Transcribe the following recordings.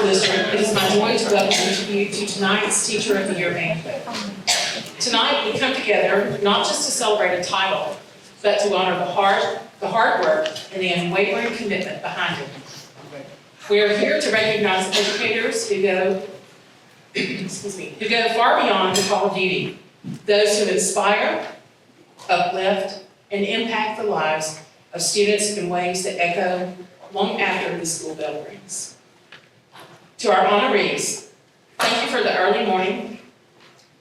School District, it is my joy to welcome you to tonight's Teacher of the Year banquet. Tonight, we come together not just to celebrate a title, but to honor the hard work, and the unwavering commitment behind it. We are here to recognize educators who go, who go far beyond the call of duty, those who inspire, uplift, and impact the lives of students in ways that echo long after the school bell rings. To our honorees, thank you for the early morning,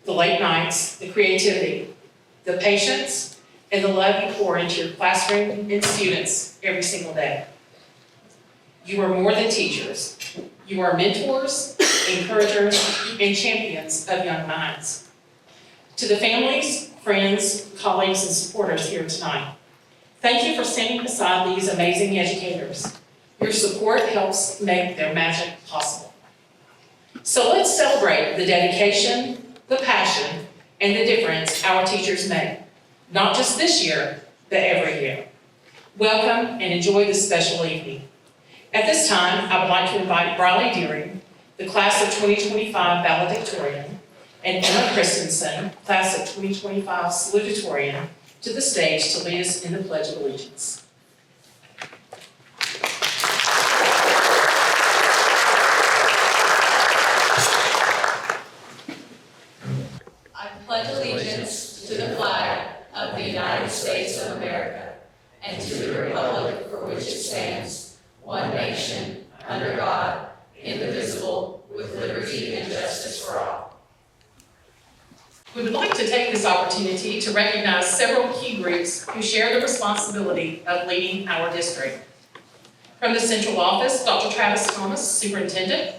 the late nights, the creativity, the patience, and the love you pour into your classroom and students every single day. You are more than teachers. You are mentors, encouragers, and champions of young minds. To the families, friends, colleagues, and supporters here tonight, thank you for standing beside these amazing educators. Your support helps make their magic possible. So let's celebrate the dedication, the passion, and the difference our teachers make, not just this year, but every year. Welcome and enjoy this special evening. At this time, I would like to invite Brylee, the class of 2025 Valedictorian, and Emma Christensen, class of 2025 Salutatorian, to the stage to lead us in the Pledge of Allegiance. I pledge allegiance to the flag of the United States of America and to the republic for which it stands, one nation, under God, indivisible, with liberty and justice for all. We would like to take this opportunity to recognize several key groups who share the responsibility of leading our district. From the central office, Dr. Travis Thomas, Superintendent,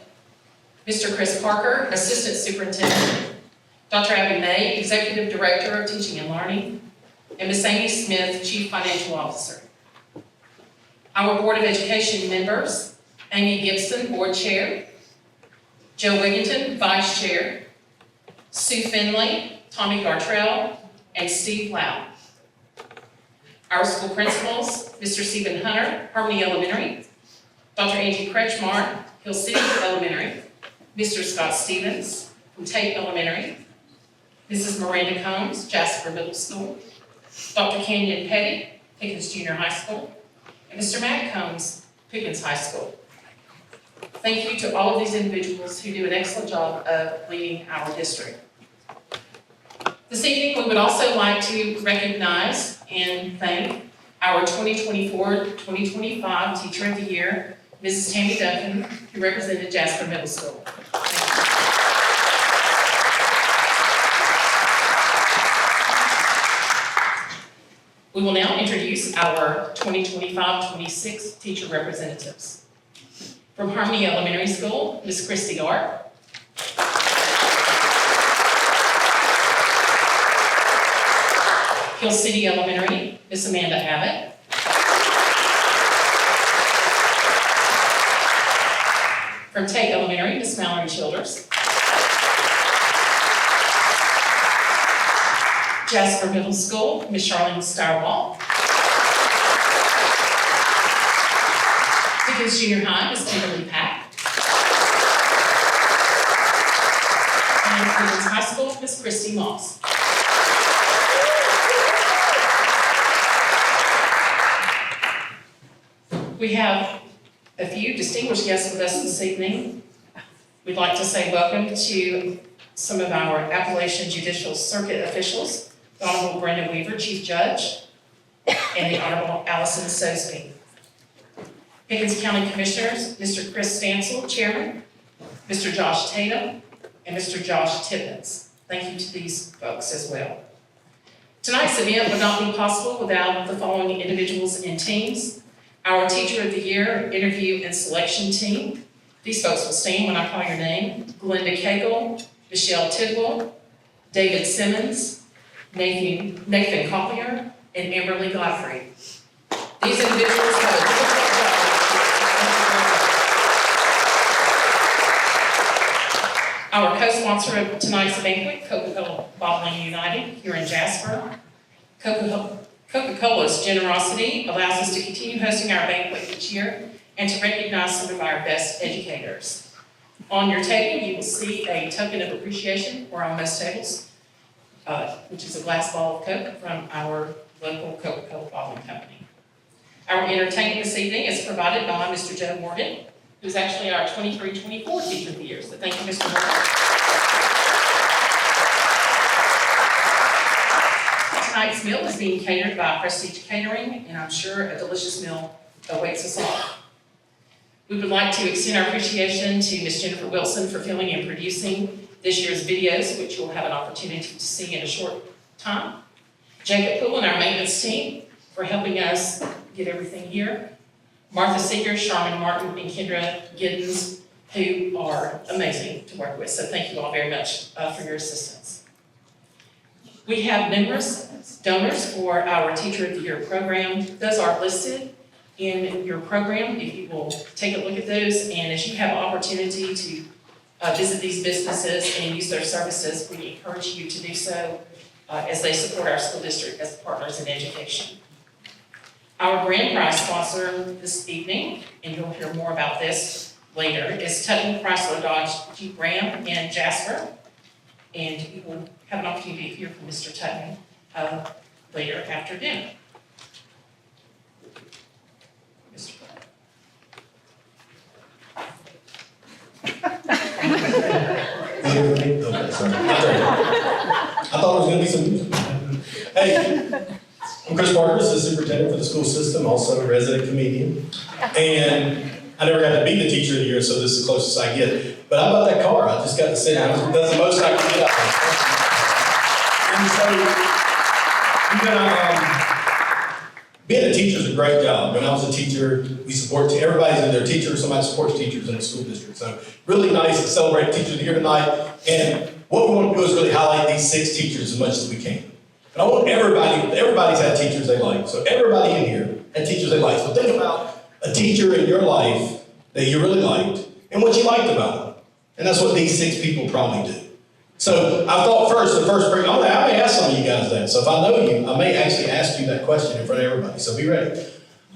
Mr. Chris Parker, Assistant Superintendent, Dr. Abby May, Executive Director of Teaching and Learning, and Ms. Amy Smith, Chief Financial Officer. Our Board of Education members, Amy Gibson, Board Chair, Joe Wigginton, Vice Chair, Sue Finley, Tommy Gartrell, and Steve Lau. Our school principals, Mr. Stephen Hunter, Harmony Elementary, Dr. Angie Kretschmar, Hill City Elementary, Mr. Scott Stevens from Tate Elementary, Mrs. Miranda Combs, Jasper Middle School, Dr. Kenyon Petty, Pickens Junior High School, and Mr. Matt Combs, Pickens High School. Thank you to all of these individuals who do an excellent job of leading our district. This evening, we would also like to recognize and thank our 2024-2025 Teacher of the Year, Mrs. Tammy Duncan, who represented Jasper Middle School. We will now introduce our 2025-26 teacher representatives. From Harmony Elementary School, Ms. Kristie Art. Hill City Elementary, Ms. Amanda Abbott. From Tate Elementary, Ms. Mallory Childers. Jasper Middle School, Ms. Charlene Stirewalt. Pickens Junior High, Ms. Kimberly Pack. And Pickens High School, Ms. Kristie Moss. We have a few distinguished guests with us this evening. We'd like to say welcome to some of our Appalachian Judicial Circuit officials, the Honorable Brenda Weaver, Chief Judge, and the Honorable Allison Sosby. Pickens County Commissioners, Mr. Chris Stansel, Chairman, Mr. Josh Tatum, and Mr. Josh Tippins. Thank you to these folks as well. Tonight's event would not be possible without the following individuals and teams. Our Teacher of the Year interview and selection team. These folks will stand when I call your name. Glenda Cagle, Michelle Tidwell, David Simmons, Nathan Collier, and Amberly Godfrey. These individuals have a difficult job. Our co-sponsor of tonight's banquet, Coca-Cola Bottling United here in Jasper. Coca-Cola's generosity allows us to continue hosting our banquet each year and to recognize some of our best educators. On your table, you will see a token of appreciation, or on most tables, which is a glass bottle of Coke from our local Coca-Cola bottling company. Our entertainment this evening is provided by Mr. Joe Morgan, who's actually our 23-24 Teacher of the Year. So thank you, Mr. Morgan. Tonight's meal is being catered by Prestige Catering, and I'm sure a delicious meal awaits us all. We would like to extend our appreciation to Ms. Jennifer Wilson for filming and producing this year's videos, which you'll have an opportunity to see in a short time. Jacob Poole and our maintenance team for helping us get everything here. Martha Seeger, Charlene Martin, and Kendra Giddens, who are amazing to work with. So thank you all very much for your assistance. We have numerous donors for our Teacher of the Year program. Those are listed in your program, if you will take a look at those. And as you have opportunity to visit these businesses and use their services, we encourage you to do so as they support our school district as partners in education. Our grand prize sponsor this evening, and you'll hear more about this later, is Tutton Chrysler Dodge Jeep Ram in Jasper. And you will have an opportunity to hear from Mr. Tutton later after dinner. Mr. Okay, sorry. I thought it was going to be some music. Hey, I'm Chris Parker, Assistant Superintendent for the school system, also a resident comedian. And I never got to be the Teacher of the Year, so this is the closest I get. But how about that car? I just got to sit down. That's the most I can get out of it. And so, being a teacher is a great job. When I was a teacher, we support everybody's either their teacher or somebody supports teachers in the school district. So really nice to celebrate Teacher of the Year tonight. And what we want to do is really highlight these 6 teachers as much as we can. And I want everybody's had teachers they like. So everybody in here had teachers they like. So think about a teacher in your life that you really liked and what you liked about them. And that's what these 6 people probably do. So I thought I may ask some of you guys that. So if I know you, I may actually ask you that question in front of everybody. So be ready.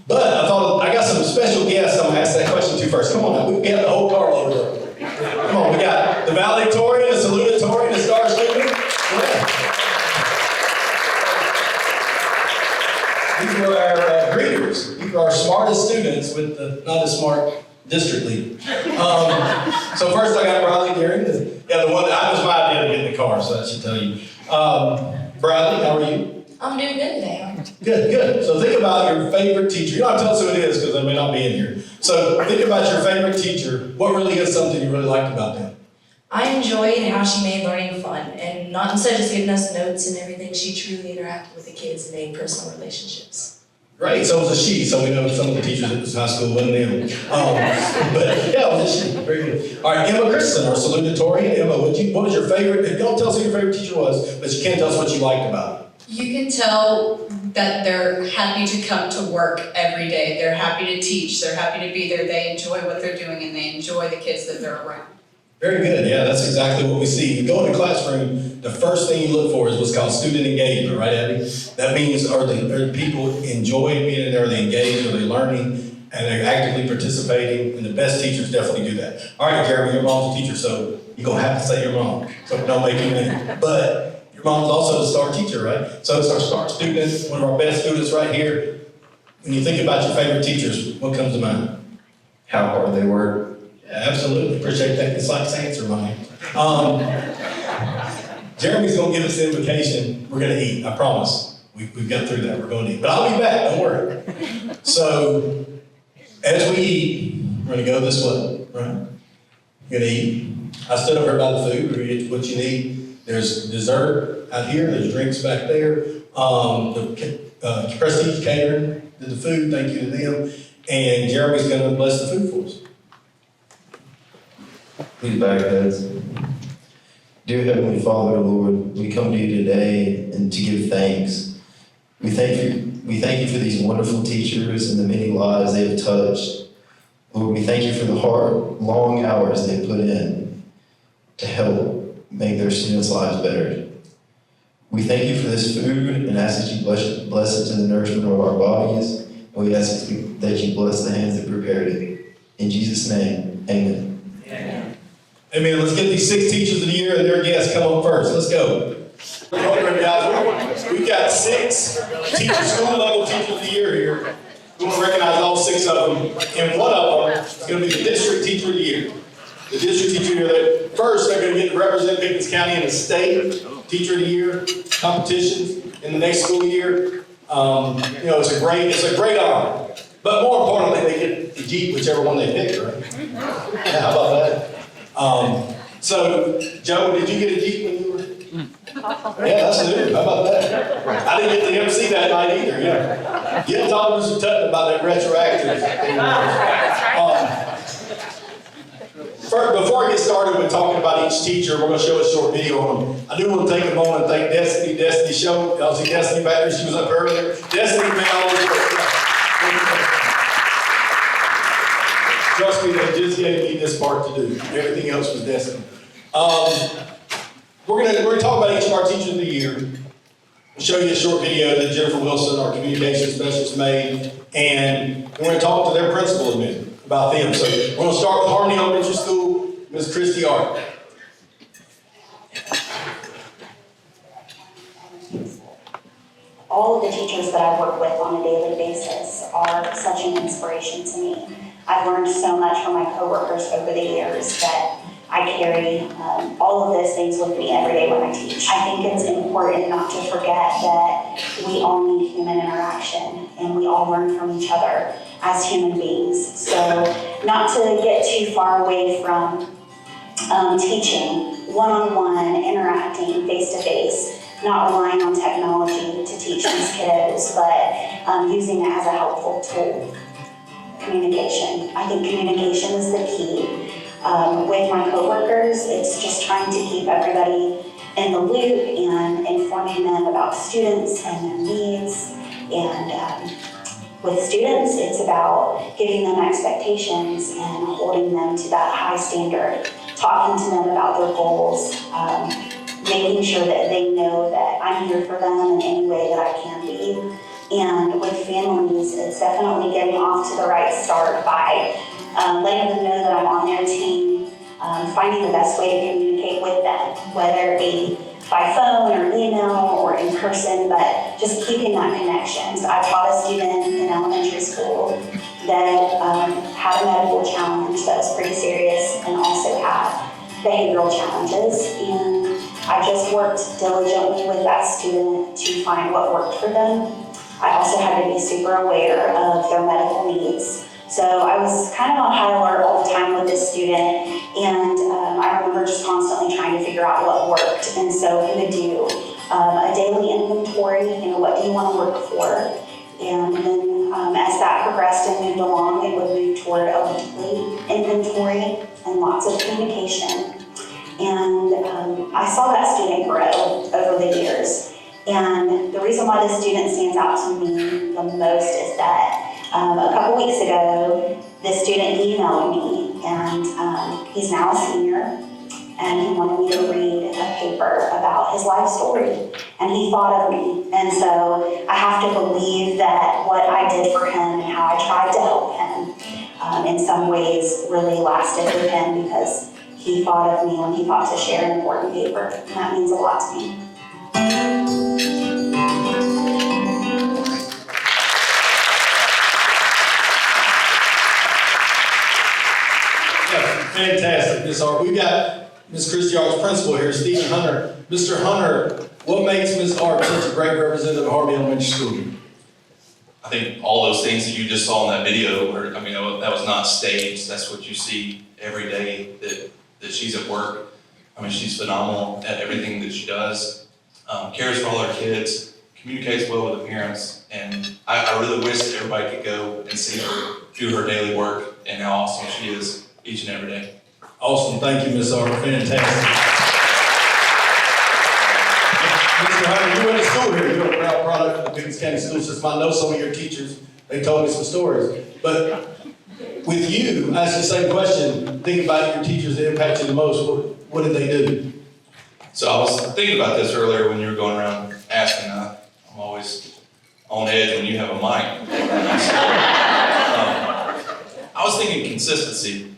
But I thought I got some special guests I'm going to ask that question to first. Come on now, we got the whole car loaded up. Come on, we got the Valedictorian, the Salutatorian, the Star Student. These are our greeters. These are our smartest students with the not as smart district leader. So first I got Brylee Deering, the one that was my idea to get in the car, so that should tell you. Brylee, how are you? I'm doing good today. Good. So think about your favorite teacher. You don't have to tell us who it is because they may not be in here. So think about your favorite teacher. What really is something you really liked about them? I enjoyed how she made learning fun, and not instead of just giving us notes and everything, she truly interacted with the kids and made personal relationships. Great, so it was a she, so we know some of the teachers at this high school wasn't them. But yeah, it was a she, very good. All right, Emma Christensen, our salutatorian. Emma, what was your favorite, don't tell us who your favorite teacher was, but you can tell us what you liked about it. You can tell that they're happy to come to work every day. They're happy to teach. They're happy to be there. They enjoy what they're doing and they enjoy the kids that they're around. Very good, yeah, that's exactly what we see. You go in the classroom, the first thing you look for is what's called student engagement, right, Abby? That means are the people enjoying being in there, are they engaged, are they learning, and they're actively participating, and the best teachers definitely do that. All right, Jeremy, your mom's a teacher, so you're gonna have to say your mom, so don't make me mad. But your mom's also the star teacher, right? So it's our star student, one of our best students right here. When you think about your favorite teachers, what comes to mind? How hard they work. Yeah, absolutely. Appreciate that concise answer, Mike. Jeremy's going to give us the invocation. We're going to eat, I promise. We've got through that. We're going to eat. But I'll be back, don't worry. So, as we eat, we're going to go this way, right? We're going to eat. I stood over by the food. We're going to get what you need. There's dessert out here. There's drinks back there. The Prestige Catering did the food. Thank you to them. And Jeremy's going to bless the food for us. Please bow your heads. Dear Heavenly Father, Lord, we come to you today and to give thanks. We thank you for these wonderful teachers and the many lives they have touched. Lord, we thank you for the hard, long hours they put in to help make their students' lives better. We thank you for this food and ask that you bless it to the nourishment of our bodies. And we ask that you bless the hands that prepared it. In Jesus' name, amen. Amen. Amen. Let's get these 6 teachers of the year and their guests come up first. Let's go. Guys, we've got 6 school level teachers of the year here. We want to recognize all 6 of them, and one of them is going to be the district teacher of the year. The district teacher of the year. First, they're going to get to represent Pickens County in the state teacher of the year competitions in the next school year. It's a great honor. But more importantly, they get the Jeep, whichever one they pick, right? Yeah, how about that? So, Joe, did you get a Jeep when you were? Yeah, that's new. How about that? I didn't get the MC that night either. Yeah. You didn't talk to Mr. Tutton about that retroactive. Before I get started with talking about each teacher, we're going to show a short video on them. I do want to take a moment and thank Destini Shope. Y'all see Destini back there? She was up earlier. Destini made all this work. Trust me, they just gave me this part to do. Everything else was Destini. We're gonna talk about each of our teachers of the year. We'll show you a short video that Jennifer Wilson, our communication specialist, made, and we're going to talk to their principal a minute about them. So we're going to start with Harmony Elementary School, Ms. Kristie Art. All of the teachers that I work with on a daily basis are such an inspiration to me. I've learned so much from my coworkers over the years that I carry all of those things with me every day when I teach. I think it's important not to forget that we all need human interaction and we all learn from each other as human beings. So not to get too far away from teaching, one-on-one, interacting face-to-face, not relying on technology to teach these kiddos, but using it as a helpful tool. Communication. I think communication is the key. With my coworkers, it's just trying to keep everybody in the loop and informing them about students and their needs. And with students, it's about giving them expectations and holding them to that high standard, talking to them about their goals, making sure that they know that I'm here for them in any way that I can be. And with families, it's definitely getting off to the right start by letting them know that I'm on their team, finding the best way to communicate with them, whether it be by phone or email or in person, but just keeping that connection. So I taught a student in elementary school that had a medical challenge that was pretty serious and also had behavioral challenges. And I just worked diligently with that student to find what worked for them. I also had to be super aware of their medical needs. So I was kind of on high alert all the time with this student, and I remember just constantly trying to figure out what worked. And so we would do a daily inventory, what do you want to work for? And then as that progressed and moved along, it would move toward a weekly inventory and lots of communication. And I saw that student grow over the years. And the reason why this student stands out to me the most is that a couple weeks ago, this student emailed me, and he's now a senior, and he wanted me to read a paper about his life story, and he thought of me. And so I have to believe that what I did for him and how I tried to help him in some ways really lasted with him, because he thought of me when he thought to share an important paper, and that means a lot to me. Fantastic, Ms. Hart. We've got Ms. Kristie Hart's principal here, Stephen Hunter. Mr. Hunter, what makes Ms. Hart such a great representative of Harvey Elementary School? I think all those things that you just saw in that video, that was not staged. That's what you see every day that she's at work. She's phenomenal at everything that she does. Cares for all her kids, communicates well with the parents, and I really wish that everybody could go and see her do her daily work and how awesome she is each and every day. Awesome, thank you, Ms. Hart, fantastic. Mr. Hunter, you went to school here, you're a proud product of the Pickens County School System. I know some of your teachers, they told me some stories, but with you, I asked the same question. Think about your teachers that impact you the most. What did they do? So I was thinking about this earlier when you were going around asking. I'm always on edge when you have a mic. I was thinking consistency.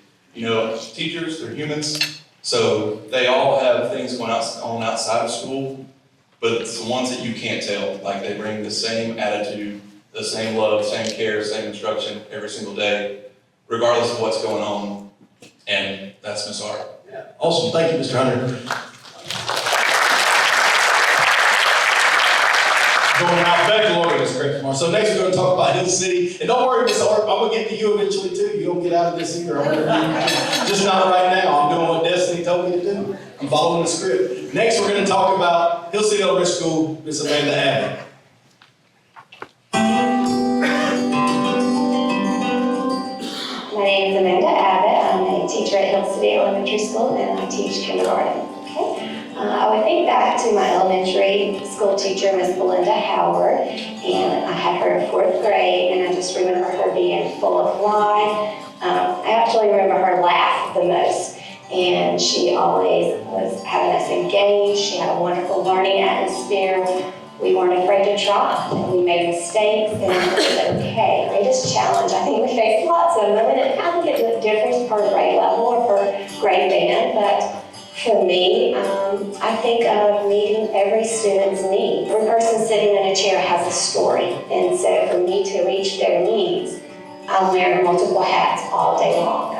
Teachers, they're humans. So they all have things going on outside of school, but it's the ones that you can't tell. Like they bring the same attitude, the same love, same care, same instruction every single day, regardless of what's going on. And that's Miss Art. Yeah. Awesome, thank you, Mr. Hunter. Going alphabetical order, Ms. Christensen. So next we're going to talk about Hill City. And don't worry, Ms. Art, I'm going to get to you eventually too. You don't get out of this either. Just not right now. I'm doing what Destiny told me to do. I'm following the script. Next we're going to talk about Hill City Elementary School, Ms. Amanda Abbott. My name is Amanda Abbott. I'm a teacher at Hill City Elementary School and I teach kindergarten. Okay. I would think back to my elementary school teacher, Miss Belinda Howard, and I had her in 4th grade, and I just remember her being full of life. I actually remember her laugh the most, and she always was having us engaged. She had a wonderful learning atmosphere. We weren't afraid to try, and we made mistakes, and it was okay. Greatest challenge, I think we faced lots of them, and I think it differs per grade level or per grade band, but for me, I think of meeting every student's need. Every person sitting in a chair has a story, and so for me to reach their needs, I'm wearing multiple hats all day long.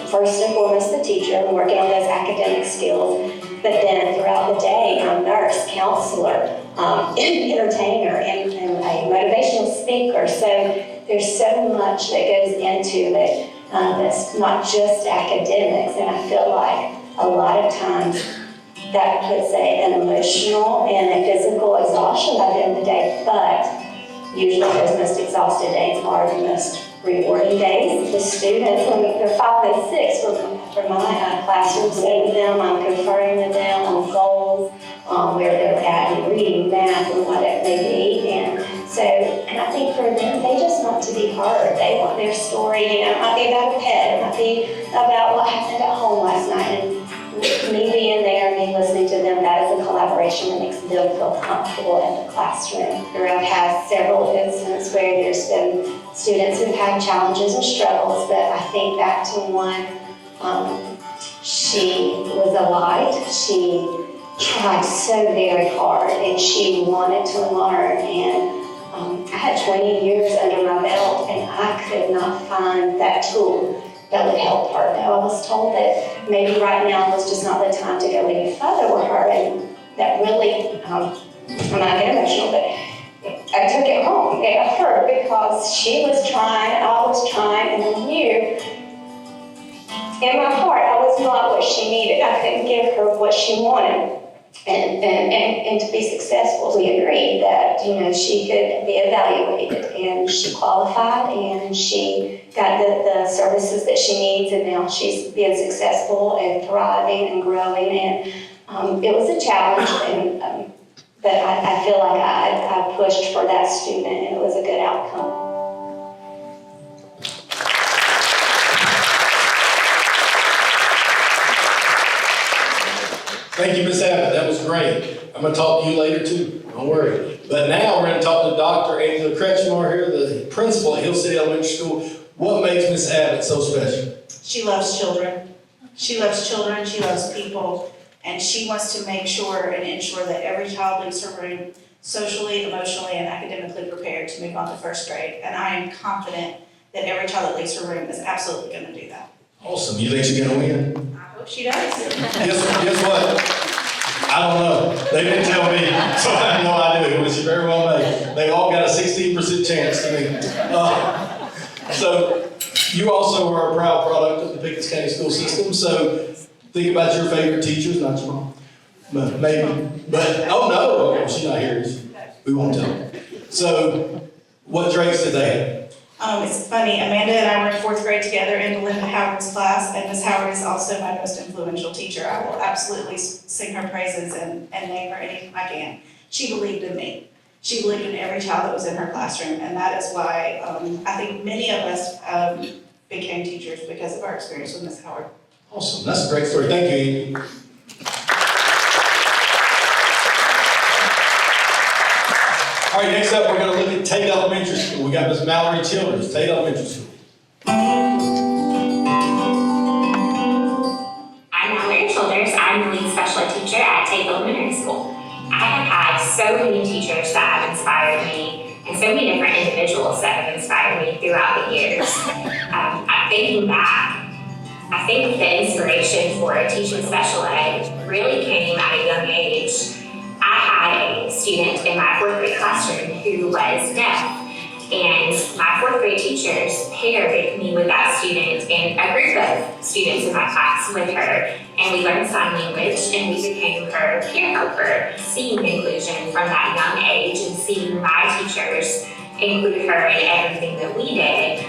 First and foremost, the teacher, I'm working on those academic skills, but then throughout the day, I'm nurse, counselor, entertainer, and a motivational speaker. So there's so much that goes into it that's not just academics, and I feel like a lot of times that puts an emotional and a physical exhaustion by the end of the day, but usually those most exhausted days are the most rewarding days. The students, when they're 5 and 6, for my classroom, sitting with them, I'm conferring with them on goals, where they're at in reading, math, and what it may be. And I think for them, they just want to be heard. They want their story, it might be about a pet, it might be about what happened at home last night. And me being there, me listening to them, that is a collaboration that makes them feel comfortable in the classroom. I've had several incidents where there's been students who've had challenges and struggles, but I think back to one, she was a light. She tried so very hard, and she wanted to learn, and I had 20 years under my belt, and I could not find that tool that would help her. Now, I was told that maybe right now was just not the time to go any further with her, and that really, I'm not getting emotional, but I took it home. It hurt because she was trying, I was trying, and I knew in my heart I was not what she needed. I couldn't give her what she wanted. And to be successful, we agreed that, she could be evaluated, and she qualified, and she got the services that she needs, and now she's being successful and thriving and growing, and it was a challenge, and but I feel like I pushed for that student, and it was a good outcome. Thank you, Ms. Abbott. That was great. I'm going to talk to you later too. Don't worry. But now we're going to talk to Dr. Angela Kretschmar here, the principal at Hill City Elementary School. What makes Ms. Abbott so special? She loves children. She loves children. She loves people. And she wants to make sure and ensure that every child leaves her room socially, emotionally, and academically prepared to move on to 1st grade. And I am confident that every child that leaves her room is absolutely going to do that. Awesome. You think she's going to win? I hope she does. Guess what? I don't know. They didn't tell me, so I have no idea. It was very well made. They all got a 16% chance to me. So you also are a proud product of the Pickens County school system. So think about your favorite teachers, not your mom. Maybe. But, oh no, okay, she's not here. We won't tell her. So what traits did they have? It's funny, Amanda and I were in 4th grade together in Belinda Howard's class, and Ms. Howard is also my most influential teacher. I will absolutely sing her praises and name her anything I can. She believed in me. She believed in every child that was in her classroom, and that is why I think many of us became teachers because of our experience with Ms. Howard. Awesome, that's a great story. Thank you, Amy. All right, next up, we're going to look at Tate Elementary School. We got Miss Mallory Childers, Tate Elementary School. I'm Mallory Childers. so many teachers that have inspired me and so many different individuals that have inspired me throughout the years. Thinking back, I think the inspiration for teaching special ed really came at a young age. I had a student in my 4th grade classroom who was deaf, and my 4th grade teachers paired me with that student and a group of students in my class with her, and we learned sign language and we became her peer helper. Seeing inclusion from that young age and seeing my teachers include her in everything that we did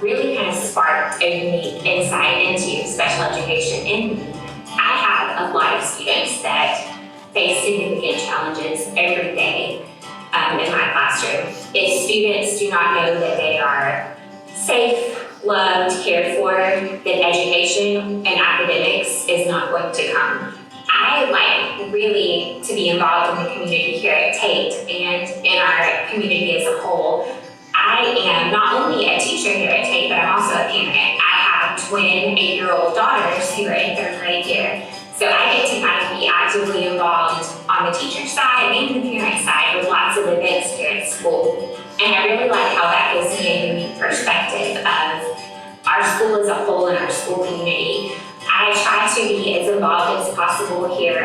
really kind of sparked a unique insight into special education in me. I have a lot of students that face significant challenges every day in my classroom. If students do not know that they are safe, loved, cared for, then education and academics is not going to come. I like really to be involved in the community here at Tate and in our community as a whole. I am not only a teacher here at Tate, but I'm also a parent. I have twin 8-year-old daughters who are in 3rd grade here. So I get to kind of be actively involved on the teacher side and the parent side with lots of events here at school. And I really like how that gives me a unique perspective of our school as a whole and our school community. I try to be as involved as possible here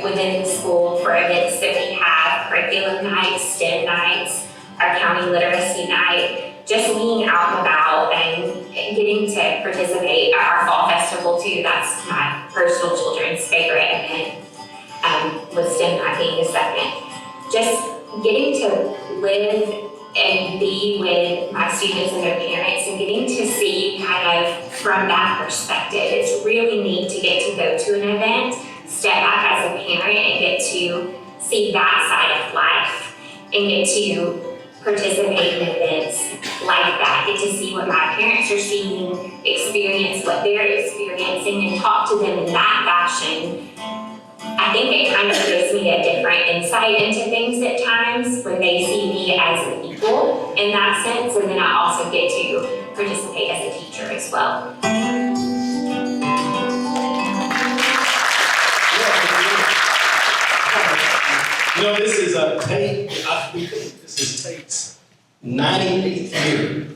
within the school for events that we have, curriculum nights, STEM nights, our county literacy night, just being out and about and getting to participate at our fall festival too. That's my personal children's favorite event, with STEM night being the second. Just getting to live and be with my students and their parents and getting to see kind of from that perspective. It's really neat to get to go to an event, step back as a parent and get to see that side of life and get to participate in events like that, get to see what my parents are seeing, experience what they're experiencing, and talk to them in that fashion. I think it kind of gives me a different insight into things at times when they see me as an equal in that sense, and then I also get to participate as a teacher as well. You know, this is Tate. This is Tate's 98th year.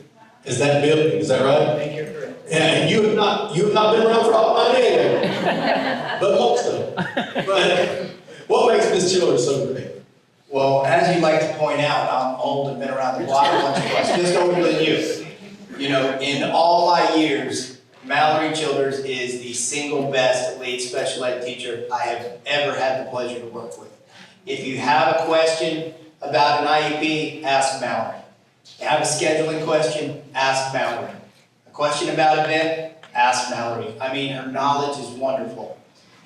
Is that building? Is that right? Thank you, correct. Yeah, and you have not been around for all my day, but most of them. But what makes Miss Chiller so great? Well, as you like to point out, I'm old and been around the block a bunch of us, just older than you. You know, in all my years, Mallory Childers is the single best lead special ed teacher I have ever had the pleasure to work with. If you have a question about an IEP, ask Mallory. You have a scheduling question, ask Mallory. A question about an event, ask Mallory. I mean, her knowledge is wonderful.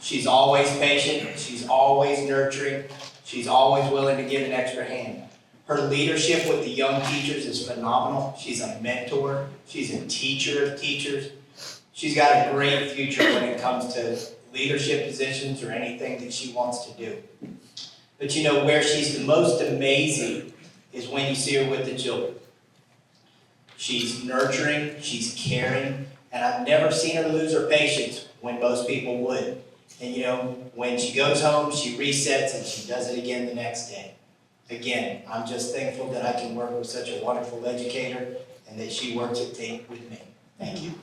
She's always patient, she's always nurturing, she's always willing to give an extra hand. Her leadership with the young teachers is phenomenal. She's a mentor, she's a teacher of teachers. She's got a great future when it comes to leadership positions or anything that she wants to do. But you know, where she's the most amazing is when you see her with the children. She's nurturing, she's caring, and I've never seen her lose her patience when most people would. And you know, when she goes home, she resets and she does it again the next day. Again, I'm just thankful that I can work with such a wonderful educator and that she works at Tate with me. Thank you.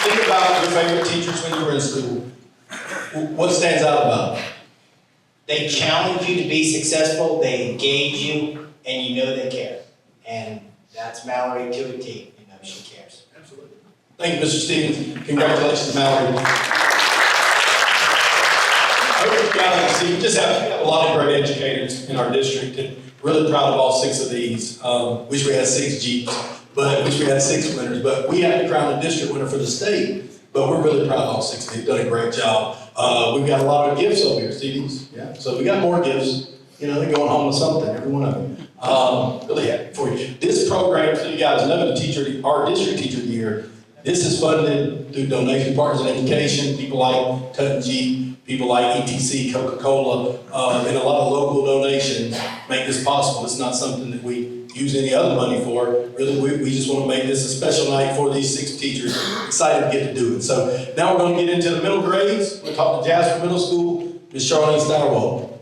Think about your favorite teachers when you were in school. What stands out about them? They challenge you to be successful, they engage you, and you know they care. And that's Mallory to a T. You know she cares. Absolutely. Thank you, Mr. Stevens. Congratulations, Mallory. We just have a lot of great educators in our district, and really proud of all 6 of these. Wish we had 6 Jeeps, but wish we had 6 winners. But we have to crown a district winner for the state. But we're really proud of all 6 of them. They've done a great job. We've got a lot of gifts over here, Stevens. Yeah. So we got more gifts. You know, they're going home with something, every one of them. Really happy for you. This program, so you guys know, our district teacher of the year, this is funded through donation partners in education, people like Tutton, people like ETC, Coca-Cola, and a lot of local donations make this possible. It's not something that we use any other money for. Really, we just want to make this a special night for these 6 teachers. Excited to get to do it. So now we're going to get into the middle grades. We're going to talk to Jasper Middle School, Ms. Charlene Stirewalt.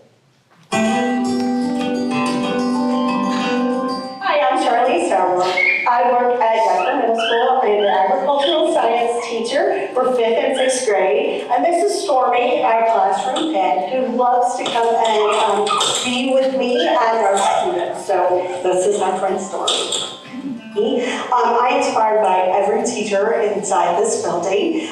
Hi, I'm Charlene Stirewalt. I work at Jasper Middle School. I'm the agricultural science teacher for 5th and 6th grade. And this is Stormy, our classroom pet, who loves to come and be with me and our students. So this is my friend Stormy. I'm inspired by every teacher inside this building.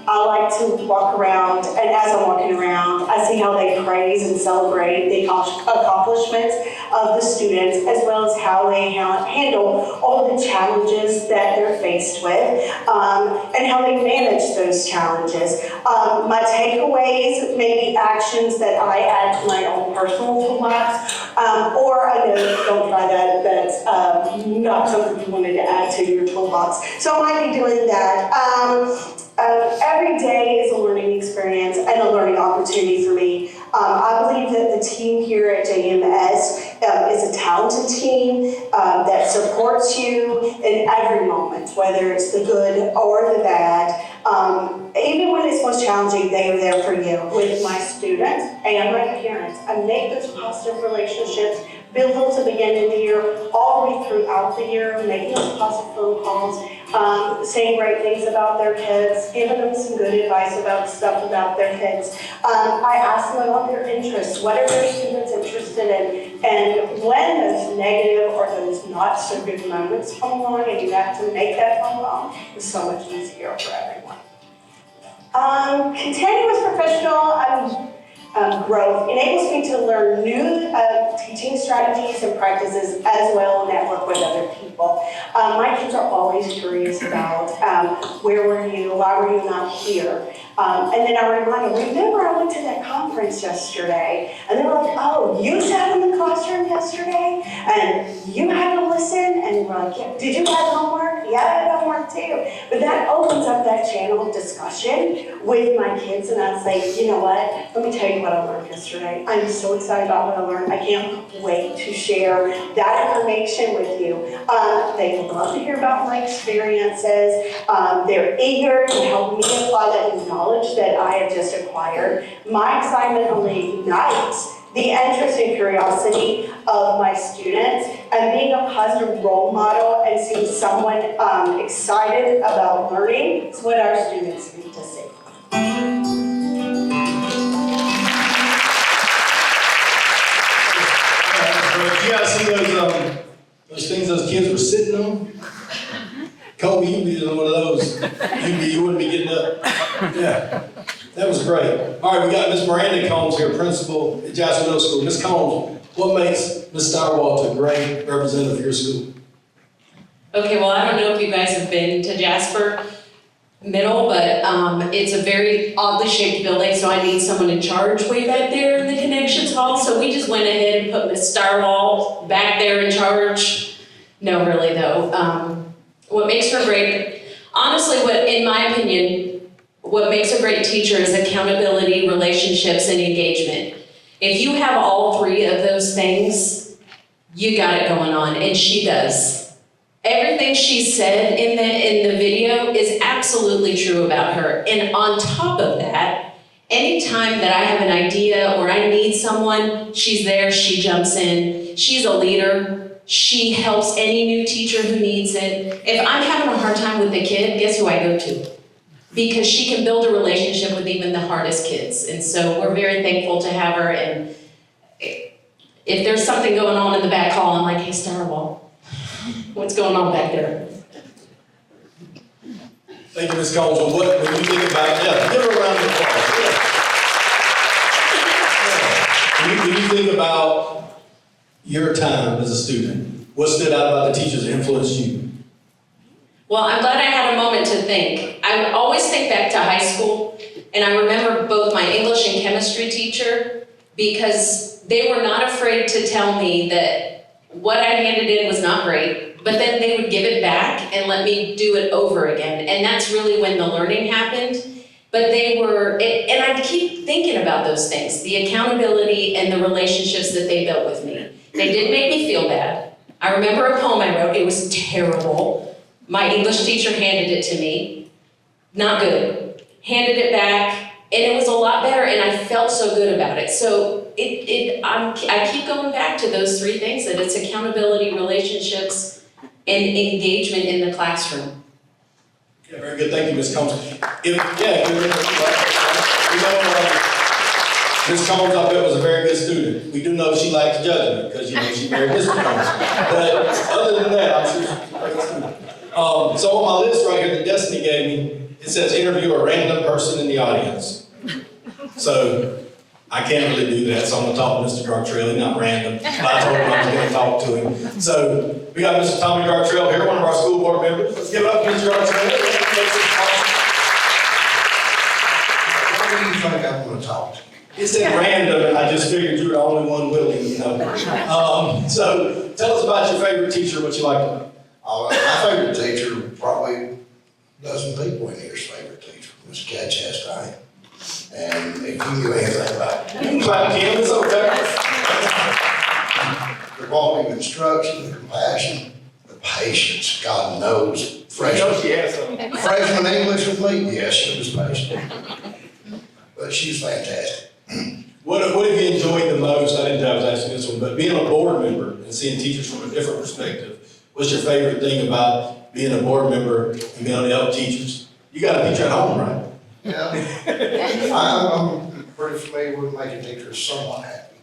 I like to walk around, and as I'm walking around, I see how they praise and celebrate the accomplishments of the students, as well as how they handle all the challenges that they're faced with, and how they manage those challenges. My takeaways may be actions that I add to my own personal toolbox, or I know, don't try that, that's not something you wanted to add to your toolbox. So I might be doing that. Every day is a learning experience and a learning opportunity for me. I believe that the team here at JMS is a talented team that supports you in every moment, whether it's the good or the bad. Even when it's most challenging, they are there for you. With my students and my parents, I make those positive relationships, build those at the beginning of the year, all the way throughout the year, making those positive phone calls, saying great things about their kids, giving them some good advice about stuff about their kids. I ask them about their interests. What are their students interested in? And when those negative or those not so good moments come along and you have to make that phone call, it's so much easier for everyone. Continuous professional growth enables me to learn new teaching strategies and practices, as well as network with other people. My kids are always curious about where were you, why were you not here? And then I remind them, remember I went to that conference yesterday? And they're like, oh, you sat in the classroom yesterday? And you had to listen? And we're like, yeah. Did you have homework? Yeah, I had homework too. But that opens up that channel of discussion with my kids, and I say, you know what? Let me tell you what I learned yesterday. I'm so excited about what I learned. I can't wait to share that information with you. They love to hear about my experiences. They're eager to help me apply that knowledge that I have just acquired. My excitement only ignites the interest and curiosity of my students, and being a positive role model and seeing someone excited about learning is what our students need to see. You guys see those things those kids were sitting on? Kobe, you'd be one of those. You wouldn't be getting up. Yeah, that was great. All right, we got Miss Miranda Combs here, principal at Jasper Middle School. Miss Combs, what makes Miss Stirewalt a great representative of your school? Okay, well, I don't know if you guys have been to Jasper Middle, but it's a very oddly shaped building, so I need someone in charge way back there in the connections hall. So we just went ahead and put Miss Stirewalt back there in charge. No, really though. What makes her great, honestly, in my opinion, what makes a great teacher is accountability, relationships, and engagement. If you have all 3 of those things, you got it going on, and she does. Everything she said in the video is absolutely true about her. And on top of that, anytime that I have an idea or I need someone, she's there, she jumps in. She's a leader. She helps any new teacher who needs it. If I'm having a hard time with the kid, guess who I go to? Because she can build a relationship with even the hardest kids. And so we're very thankful to have her. And if there's something going on in the back hall, I'm like, hey, Stirewalt, what's going on back there? Thank you, Ms. Combs. Well, when you think about, give her a round of applause. Yeah. When you think about your time as a student, what stood out about the teachers that influenced you? Well, I'm glad I had a moment to think. I always think back to high school, and I remember both my English and chemistry teacher, because they were not afraid to tell me that what I handed in was not great, but then they would give it back and let me do it over again. And that's really when the learning happened. But they were, and I keep thinking about those things, the accountability and the relationships that they built with me. They didn't make me feel bad. I remember a poem I wrote, it was terrible. My English teacher handed it to me, not good. Handed it back, and it was a lot better, and I felt so good about it. So I keep going back to those three things, that it's accountability, relationships, and engagement in the classroom. Yeah, very good, thank you, Ms. Combs. Ms. Combs, I bet, was a very good student. We do know she likes judgment, because she's very disciplined. But other than that, I'm sure she's a great student. So on my list right here that Destini gave me, it says interview a random person in the audience. So I can't really do that, so I'm gonna talk to Mr. Gartrell, not random. But I told him I was gonna talk to him. So we got Mr. Tommy Gartrell here, one of our school board members. Let's give it up to Mr. Gartrell. What do you think I'm gonna talk to? It said random, and I just figured you were the only one willing, So tell us about your favorite teacher, what you like about. My favorite teacher, probably a dozen people in here's favorite teacher, was Chastain. And if you knew anything about it. You can clap, Kim, it's okay. The quality of instruction, the compassion, the patience, God knows. Freshman English with me, yes, she was patient. But she's fantastic. What have you enjoyed the most? I didn't know I was asking this one, but being a board member and seeing teachers from a different perspective, what's your favorite thing about being a board member and being able to help teachers? You got a teacher at home, right? Yeah. I'm pretty familiar with making teachers somewhat happy.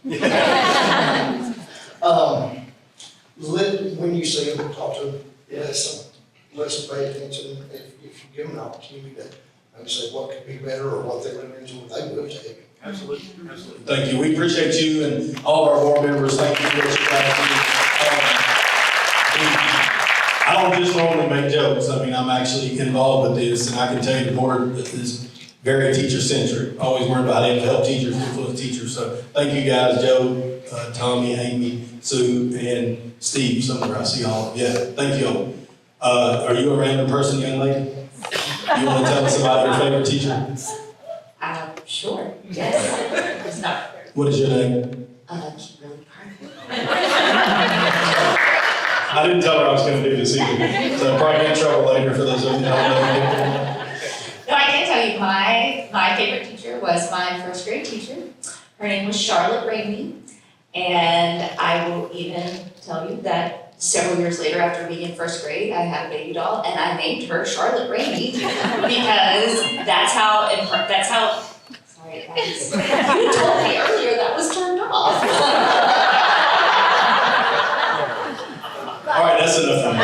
When you see them, talk to them, listen, pay attention. If you give them an opportunity to maybe say what could be better or what they really enjoy, they will tell you. Absolutely. Thank you. We appreciate you and all of our board members. Thank you for what you guys do. I don't just normally make jokes. I mean, I'm actually involved with this, and I can tell you the board is very teacher-centric. Always worried about how to help teachers, influence teachers. So thank you guys, Joe, Tommy, Amy, Sue, and Steve. Somewhere I see all of you. Yeah, thank you all. Are you a random person, young lady? You want to tell us about your favorite teacher? Sure, yes. What is your name? Kimberly Parker. I didn't tell her I was going to do this either, so I'll probably get in trouble later for those of you that don't know. No, I can tell you, my favorite teacher was my first grade teacher. Her name was Charlotte Ramey, and I will even tell you that several years later, after being in first grade, I had a baby doll, and I named her Charlotte Ramey because that's how. Sorry, guys. You told me earlier that was turned off. All right, that's enough for me.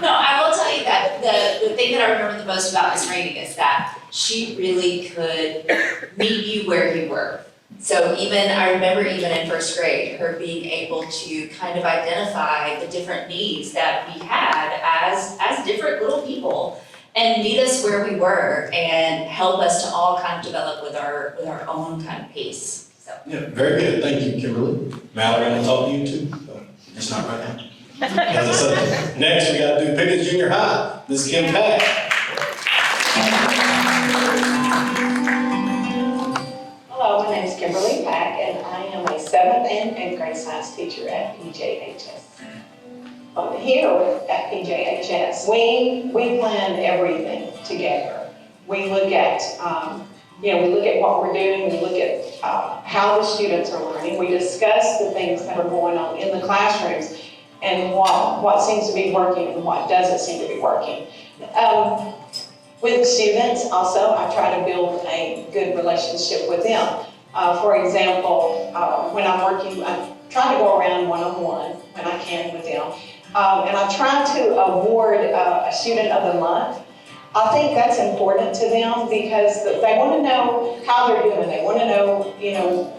No, I will tell you that the thing that I remember the most about Miss Ramey is that she really could meet you where you were. So I remember even in first grade, her being able to kind of identify the different needs that we had as different little people and meet us where we were and help us to all kind of develop with our own kind of pace. So. Yeah, very good. Thank you, Kimberly. Mallory, I'm going to talk to you too. It's not right now. As I said, next we got to do Pickens Junior High. Ms. Kim Pack. Hello, my name is Kimberly Pack, and I am a 7th and 8th grade science teacher at PJHS. Here at PJHS, we plan everything together. We look at, we look at what we're doing. We look at how the students are learning. We discuss the things that are going on in the classrooms and what seems to be working and what doesn't seem to be working. With the students, also, I try to build a good relationship with them. For example, when I'm working, I try to go around one-on-one when I can with them. And I try to award a student of the month. I think that's important to them because they want to know how they're doing. They want to know,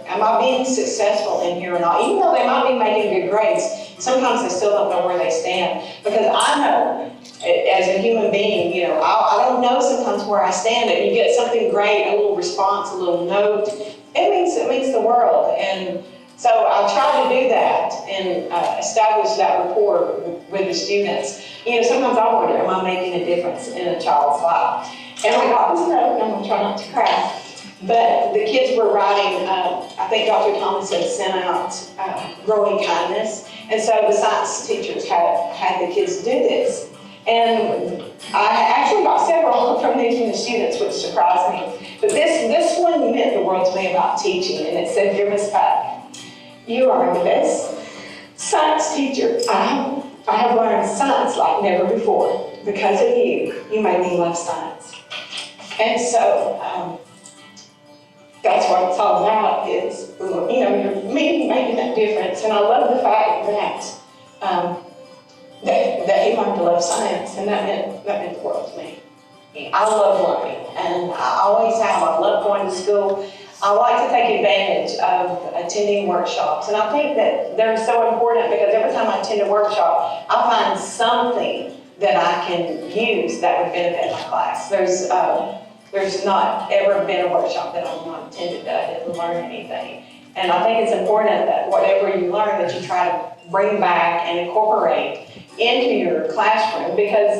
am I being successful in here or not? Even though they might be making good grades, sometimes they still don't know where they stand. Because I know, as a human being, I don't know sometimes where I stand. And you get something great, a little response, a little note, it means the world. And so I try to do that and establish that rapport with the students. Sometimes I wonder, am I making a difference in a child's life? And I got this note, and I'm going to try not to cry. But the kids were writing, I think Dr. Thomas had sent out growing kindness. And so the science teachers had the kids do this. And I actually got several from the students, which surprised me. But this one meant the world to me about teaching. And it said, "Dear Miss Pat, you are the best science teacher I have learned science like never before. Because of you, you made me love science." And so that's what it's all about is, you're making that difference. And I love the fact that he learned to love science, and that meant the world to me. I love learning, and I always have. I love going to school. I like to take advantage of attending workshops, and I think that they're so important because every time I attend a workshop, I find something that I can use that would benefit my class. There's not ever been a workshop that I've not attended that I didn't learn anything. And I think it's important that whatever you learn that you try to bring back and incorporate into your classroom because,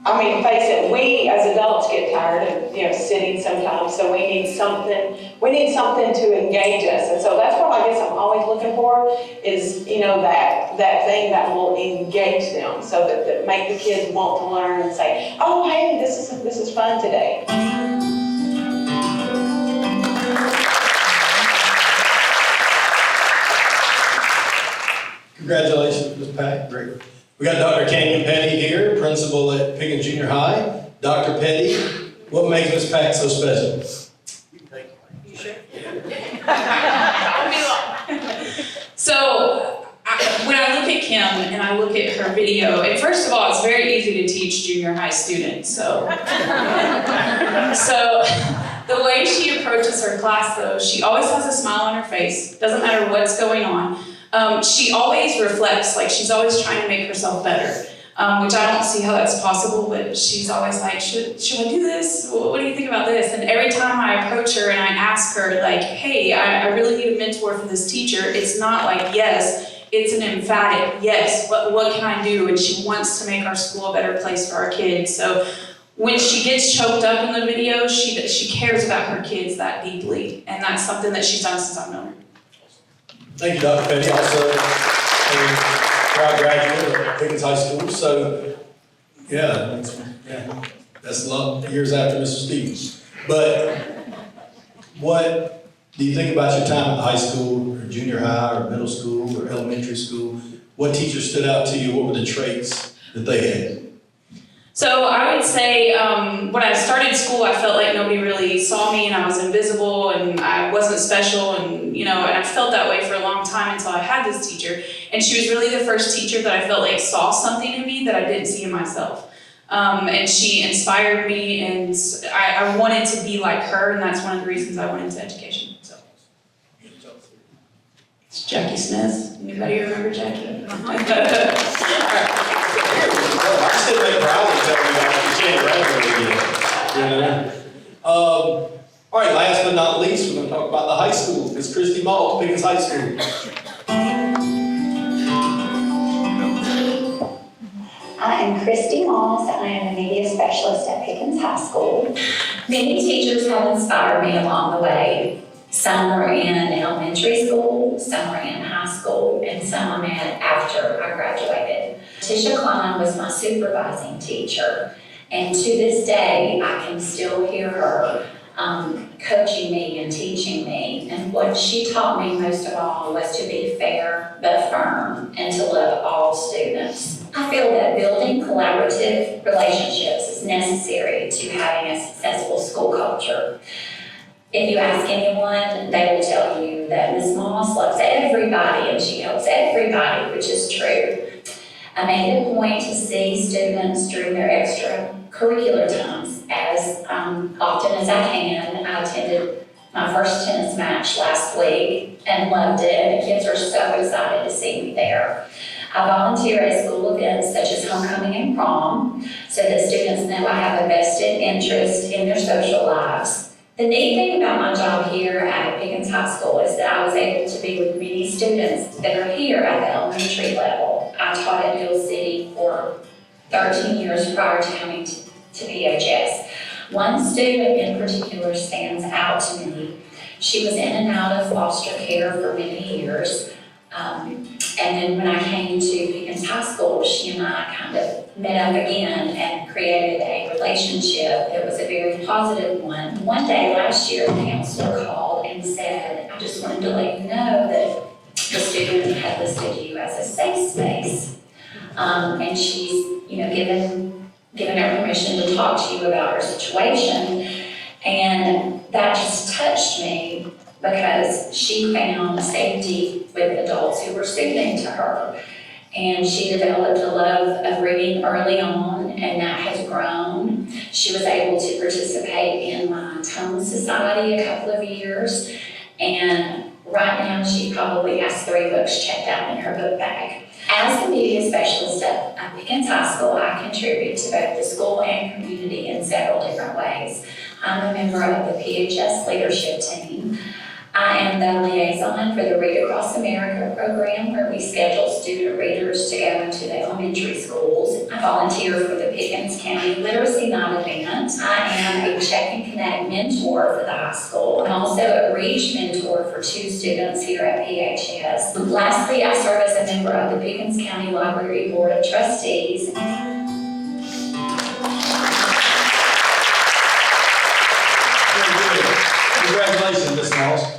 I mean, face it, we as adults get tired of, sitting sometimes, so we need something to engage us. And so that's what I guess I'm always looking for is, that thing that will engage them so that make the kids want to learn and say, "Oh, hey, this is fun today." Congratulations, Ms. Pat, great. We got Dr. Canyon Petty here, principal at Pickens Junior High. Dr. Petty, what makes Ms. Pat so special? You sure? So, when I look at Kim and I look at her video, and first of all, it's very easy to teach junior high students, so the way she approaches her class though, she always has a smile on her face, doesn't matter what's going on. She always reflects, like she's always trying to make herself better, which I don't see how that's possible, but she's always like, should I do this? What do you think about this? And every time I approach her and I ask her like, hey, I really need a mentor for this teacher, it's not like yes, it's an emphatic yes, what can I do? And she wants to make our school a better place for our kids. So when she gets choked up in the video, she cares about her kids that deeply, and that's something that she's done since I've known her. Thank you, Dr. Petty, also a proud graduate of Pickens High School. So, that's a lot of years after Mr. Stevens. But what do you think about your time at the high school, or junior high, or middle school, or elementary school? What teachers stood out to you? What were the traits that they had? So I would say when I started school, I felt like nobody really saw me and I was invisible and I wasn't special and I felt that way for a long time until I had this teacher. And she was really the first teacher that I felt like saw something in me that I didn't see in myself. And she inspired me and I wanted to be like her, and that's one of the reasons I went into education. So. It's Jackie Smith. Anybody remember Jackie? I can still make Brylee tell me that she ain't graduated yet. All right, last but not least, we're going to talk about the high school. Ms. Kristie Malt, Pickens High School. I am Kristie Moss, and I am a media specialist at Pickens High School. Many teachers have inspired me along the way. Some were in elementary school, some were in high school, and some I met after I graduated. Tisha Klein was my supervising teacher, and to this day, I can still hear her coaching me and teaching me. And what she taught me most of all was to be fair but firm and to love all students. I feel that building collaborative relationships is necessary to having a successful school culture. If you ask anyone, they will tell you that Ms. Moss loves everybody and she helps everybody, which is true. I made it a point to see students during their extracurricular times as often as I can. I attended my first tennis match last week and loved it, and the kids are so excited to see me there. I volunteer at school events such as homecoming and prom so that students know I have a vested interest in their social lives. The neat thing about my job here at Pickens High School is that I was able to be with many students that are here at the elementary level. I taught at Hill City for 13 years prior to coming to PHS. One student in particular stands out to me. She was in and out of foster care for many years. And then when I came to Pickens High School, she and I kind of met up again and created a relationship that was a very positive one. One day last year, the counselor called and said, I just wanted to let you know that the student had listed you as a safe space. And she's, given her permission to talk to you about her situation. And that just touched me because she found safety with adults who were soothing to her. And she developed a love of reading early on, and that has grown. She was able to participate in my Tone Society a couple of years, and right now she probably has 3 books checked out in her book bag. As the media specialist at Pickens High School, I contribute to both the school and community in several different ways. I'm a member of the PHS leadership team. I am the liaison for the Read Across America program, where we schedule student readers to go into the elementary schools. I volunteer for the Pickens County Literacy Night event. I am a Check and Connect mentor for the high school. I'm also a Reach mentor for 2 students here at PHS. Lastly, I serve as a member of the Pickens County Library Board of Trustees. Congratulations, Ms. Moss.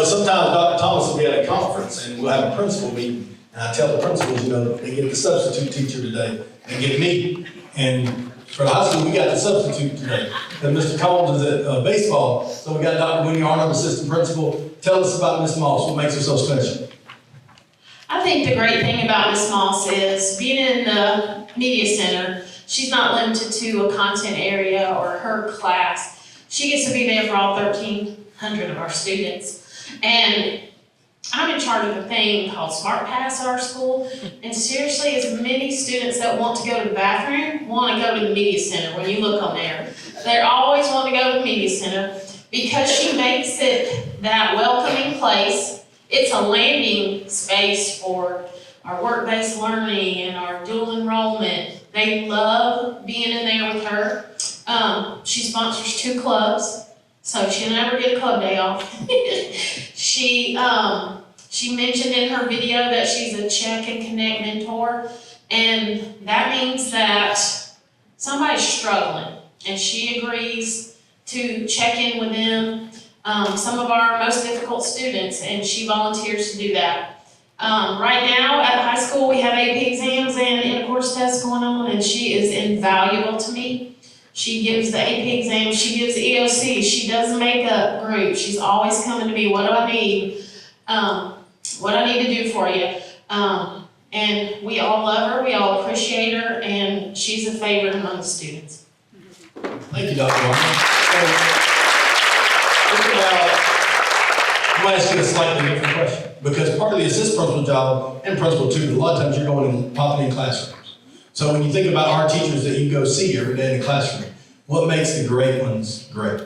Sometimes Dr. Thomas will be at a conference and we'll have a principal meeting. And I tell the principals, they get the substitute teacher today and get me. And for the high school, we got the substitute today. And Mr. Combs is at baseball, so we got Dr. Winnie Arnold, assistant principal. Tell us about Ms. Moss, what makes her so special? I think the great thing about Ms. Moss is being in the media center, she's not limited to a content area or her class. She gets to be there for all 1,300 of our students. And I'm in charge of a thing called Smart Pass at our school. And seriously, as many students that want to go to the bathroom want to go to the media center when you look on there. They're always wanting to go to the media center because she makes it that welcoming place. It's a landing space for our work-based learning and our dual enrollment. They love being in there with her. She sponsors 2 clubs, so she'll never get a club day off. She mentioned in her video that she's a Check and Connect mentor, and that means that somebody's struggling, and she agrees to check in with them, some of our most difficult students, and she volunteers to do that. Right now at the high school, we have AP exams and in-course tests going on, and she is invaluable to me. She gives the AP exam, she gives EOC, she does makeup group. She's always coming to me, what do I need? What I need to do for you. And we all love her, we all appreciate her, and she's a favorite among the students. Thank you, Dr. Arnold. I'm going to ask you a slightly different question, because part of the assistant principal job and principal too, a lot of times you're going and popping in classrooms. So when you think about our teachers that you go see every day in the classroom, what makes the great ones great?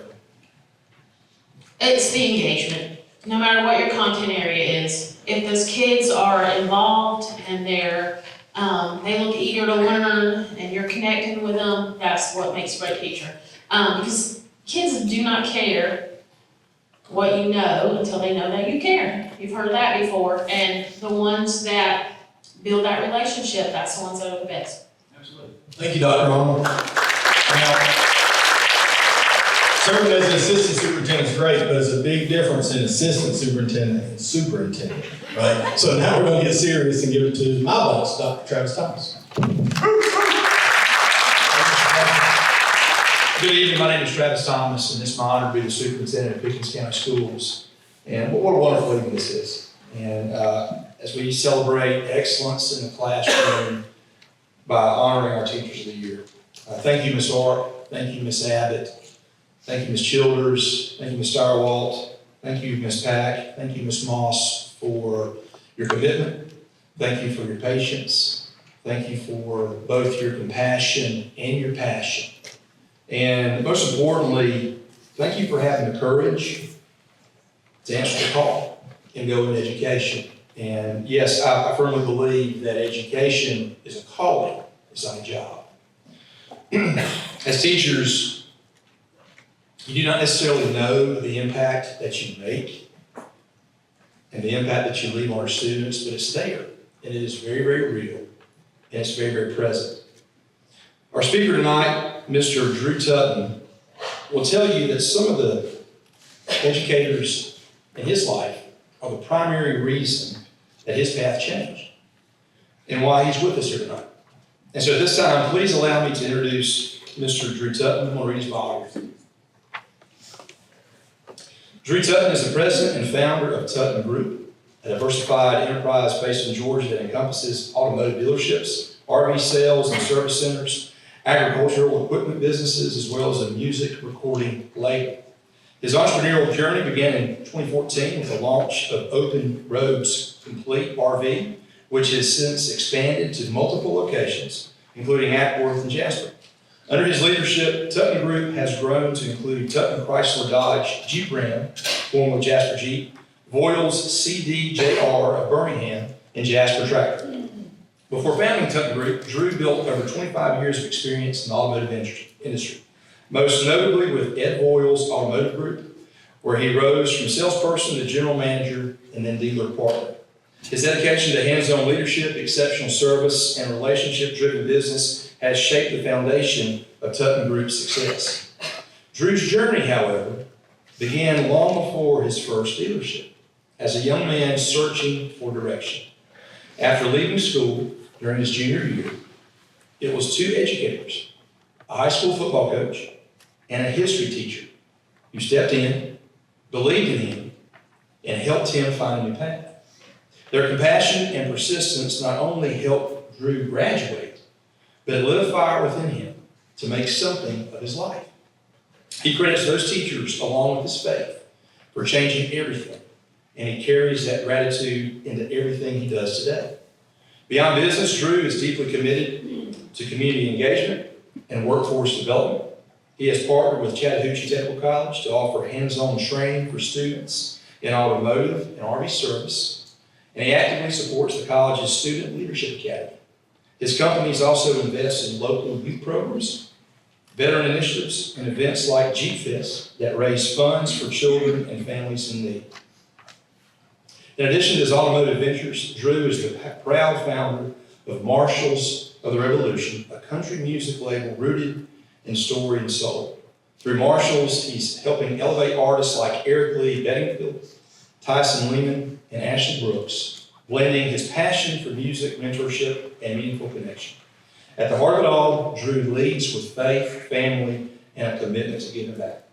It's the engagement. No matter what your content area is, if those kids are involved and they look eager to learn and you're connecting with them, that's what makes a great teacher. Because kids do not care what you know until they know that you care. You've heard that before, and the ones that build that relationship, that's the ones that are the best. Absolutely. Thank you, Dr. Arnold. Now, serving as an assistant superintendent is great, but there's a big difference in assistant superintendent and superintendent, right? So now we're going to get serious and give it to my boss, Dr. Travis Thomas. Good evening, my name is Travis Thomas, and it's my honor to be the superintendent of Pickens County Schools. And what a wonderful evening this is. And as we celebrate excellence in the classroom by honoring our Teachers of the Year. Thank you, Ms. Art. Thank you, Ms. Abbott. Thank you, Ms. Childers. Thank you, Ms. Stirewalt. Thank you, Ms. Pack. Thank you, Ms. Moss, for your commitment. Thank you for your patience. Thank you for both your compassion and your passion. And most importantly, thank you for having the courage to answer the call and go into education. And yes, I firmly believe that education is a calling, it's not a job. As teachers, You do not necessarily know the impact that you make and the impact that you leave on our students, but it's there, and it is very, very real, and it's very, very present. Our speaker tonight, Mr. Drew Tutton, will tell you that some of the educators in his life are the primary reason that his path changed and why he's with us here tonight. And so at this time, please allow me to introduce Mr. Drew Tutton. I'm going to read his biography. Drew Tutton is the president and founder of Tutton Group, a diversified enterprise based in Georgia that encompasses automotive dealerships, RV sales and service centers, agricultural equipment businesses, as well as a music recording label. His entrepreneurial journey began in 2014 with the launch of Open Roads Complete RV, which has since expanded to multiple locations, including Ackworth and Jasper. Under his leadership, Tutton Group has grown to include Tutton Chrysler Dodge Jeep Ram, formerly Jasper Jeep, Voiles CDJR of Birmingham, and Jasper Tractor. Before founding Tutton Group, Drew built over 25 years of experience in the automotive industry, most notably with Ed Voiles Automotive Group, where he rose from salesperson to general manager and then dealer partner. His dedication to hands-on leadership, exceptional service, and relationship-driven business has shaped the foundation of Tutton Group's success. Drew's journey, however, began long before his first dealership, as a young man searching for direction. After leaving school during his junior year, it was two educators, a high school football coach and a history teacher, who stepped in, believed in him, and helped him find a new path. Their compassion and persistence not only helped Drew graduate, but it lit a fire within him to make something of his life. He credits those teachers, along with his faith, for changing everything, and he carries that gratitude into everything he does today. Beyond business, Drew is deeply committed to community engagement and workforce development. He has partnered with Chattahoochee Technical College to offer hands-on training for students in automotive and RV service, and he actively supports the college's Student Leadership Academy. His companies also invest in local youth programs, veteran initiatives, and events like Jeep Fest that raise funds for children and families in need. In addition to his automotive ventures, Drew is the proud founder of Marshals of the Revolution, a country music label rooted in story and soul. Through Marshals, he's helping elevate artists like Eric Lee Bedingfield, Tyson Lehman, and Ashley Brooks, blending his passion for music, mentorship, and meaningful connection. At the heart of it all, Drew leads with faith, family, and a commitment to giving back.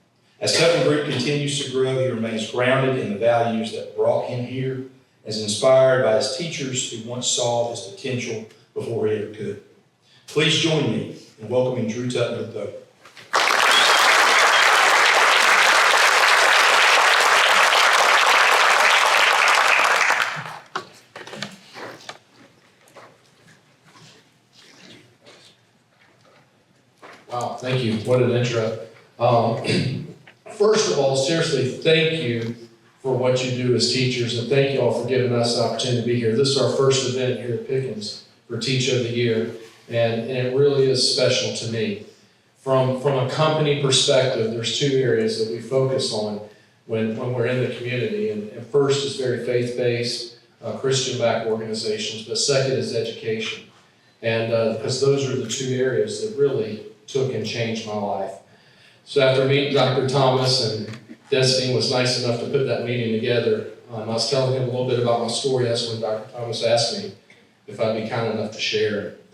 As Tutton Group continues to grow, he remains grounded in the values that brought him here, as inspired by his teachers who once saw his potential before he ever could. Please join me in welcoming Drew Tutton to the podium. Wow, thank you. What an intro. First of all, seriously, thank you for what you do as teachers, and thank you all for giving us the opportunity to be here. This is our first event here at Pickens for Teacher of the Year, and it really is special to me. From a company perspective, there's two areas that we focus on when we're in the community, and first is very faith-based, Christian-backed organizations, but second is education. And because those are the two areas that really took and changed my life. So after meeting Dr. Thomas, and Destini was nice enough to put that meeting together, I was telling him a little bit about my story. That's when Dr. Thomas asked me if I'd be kind enough to share it.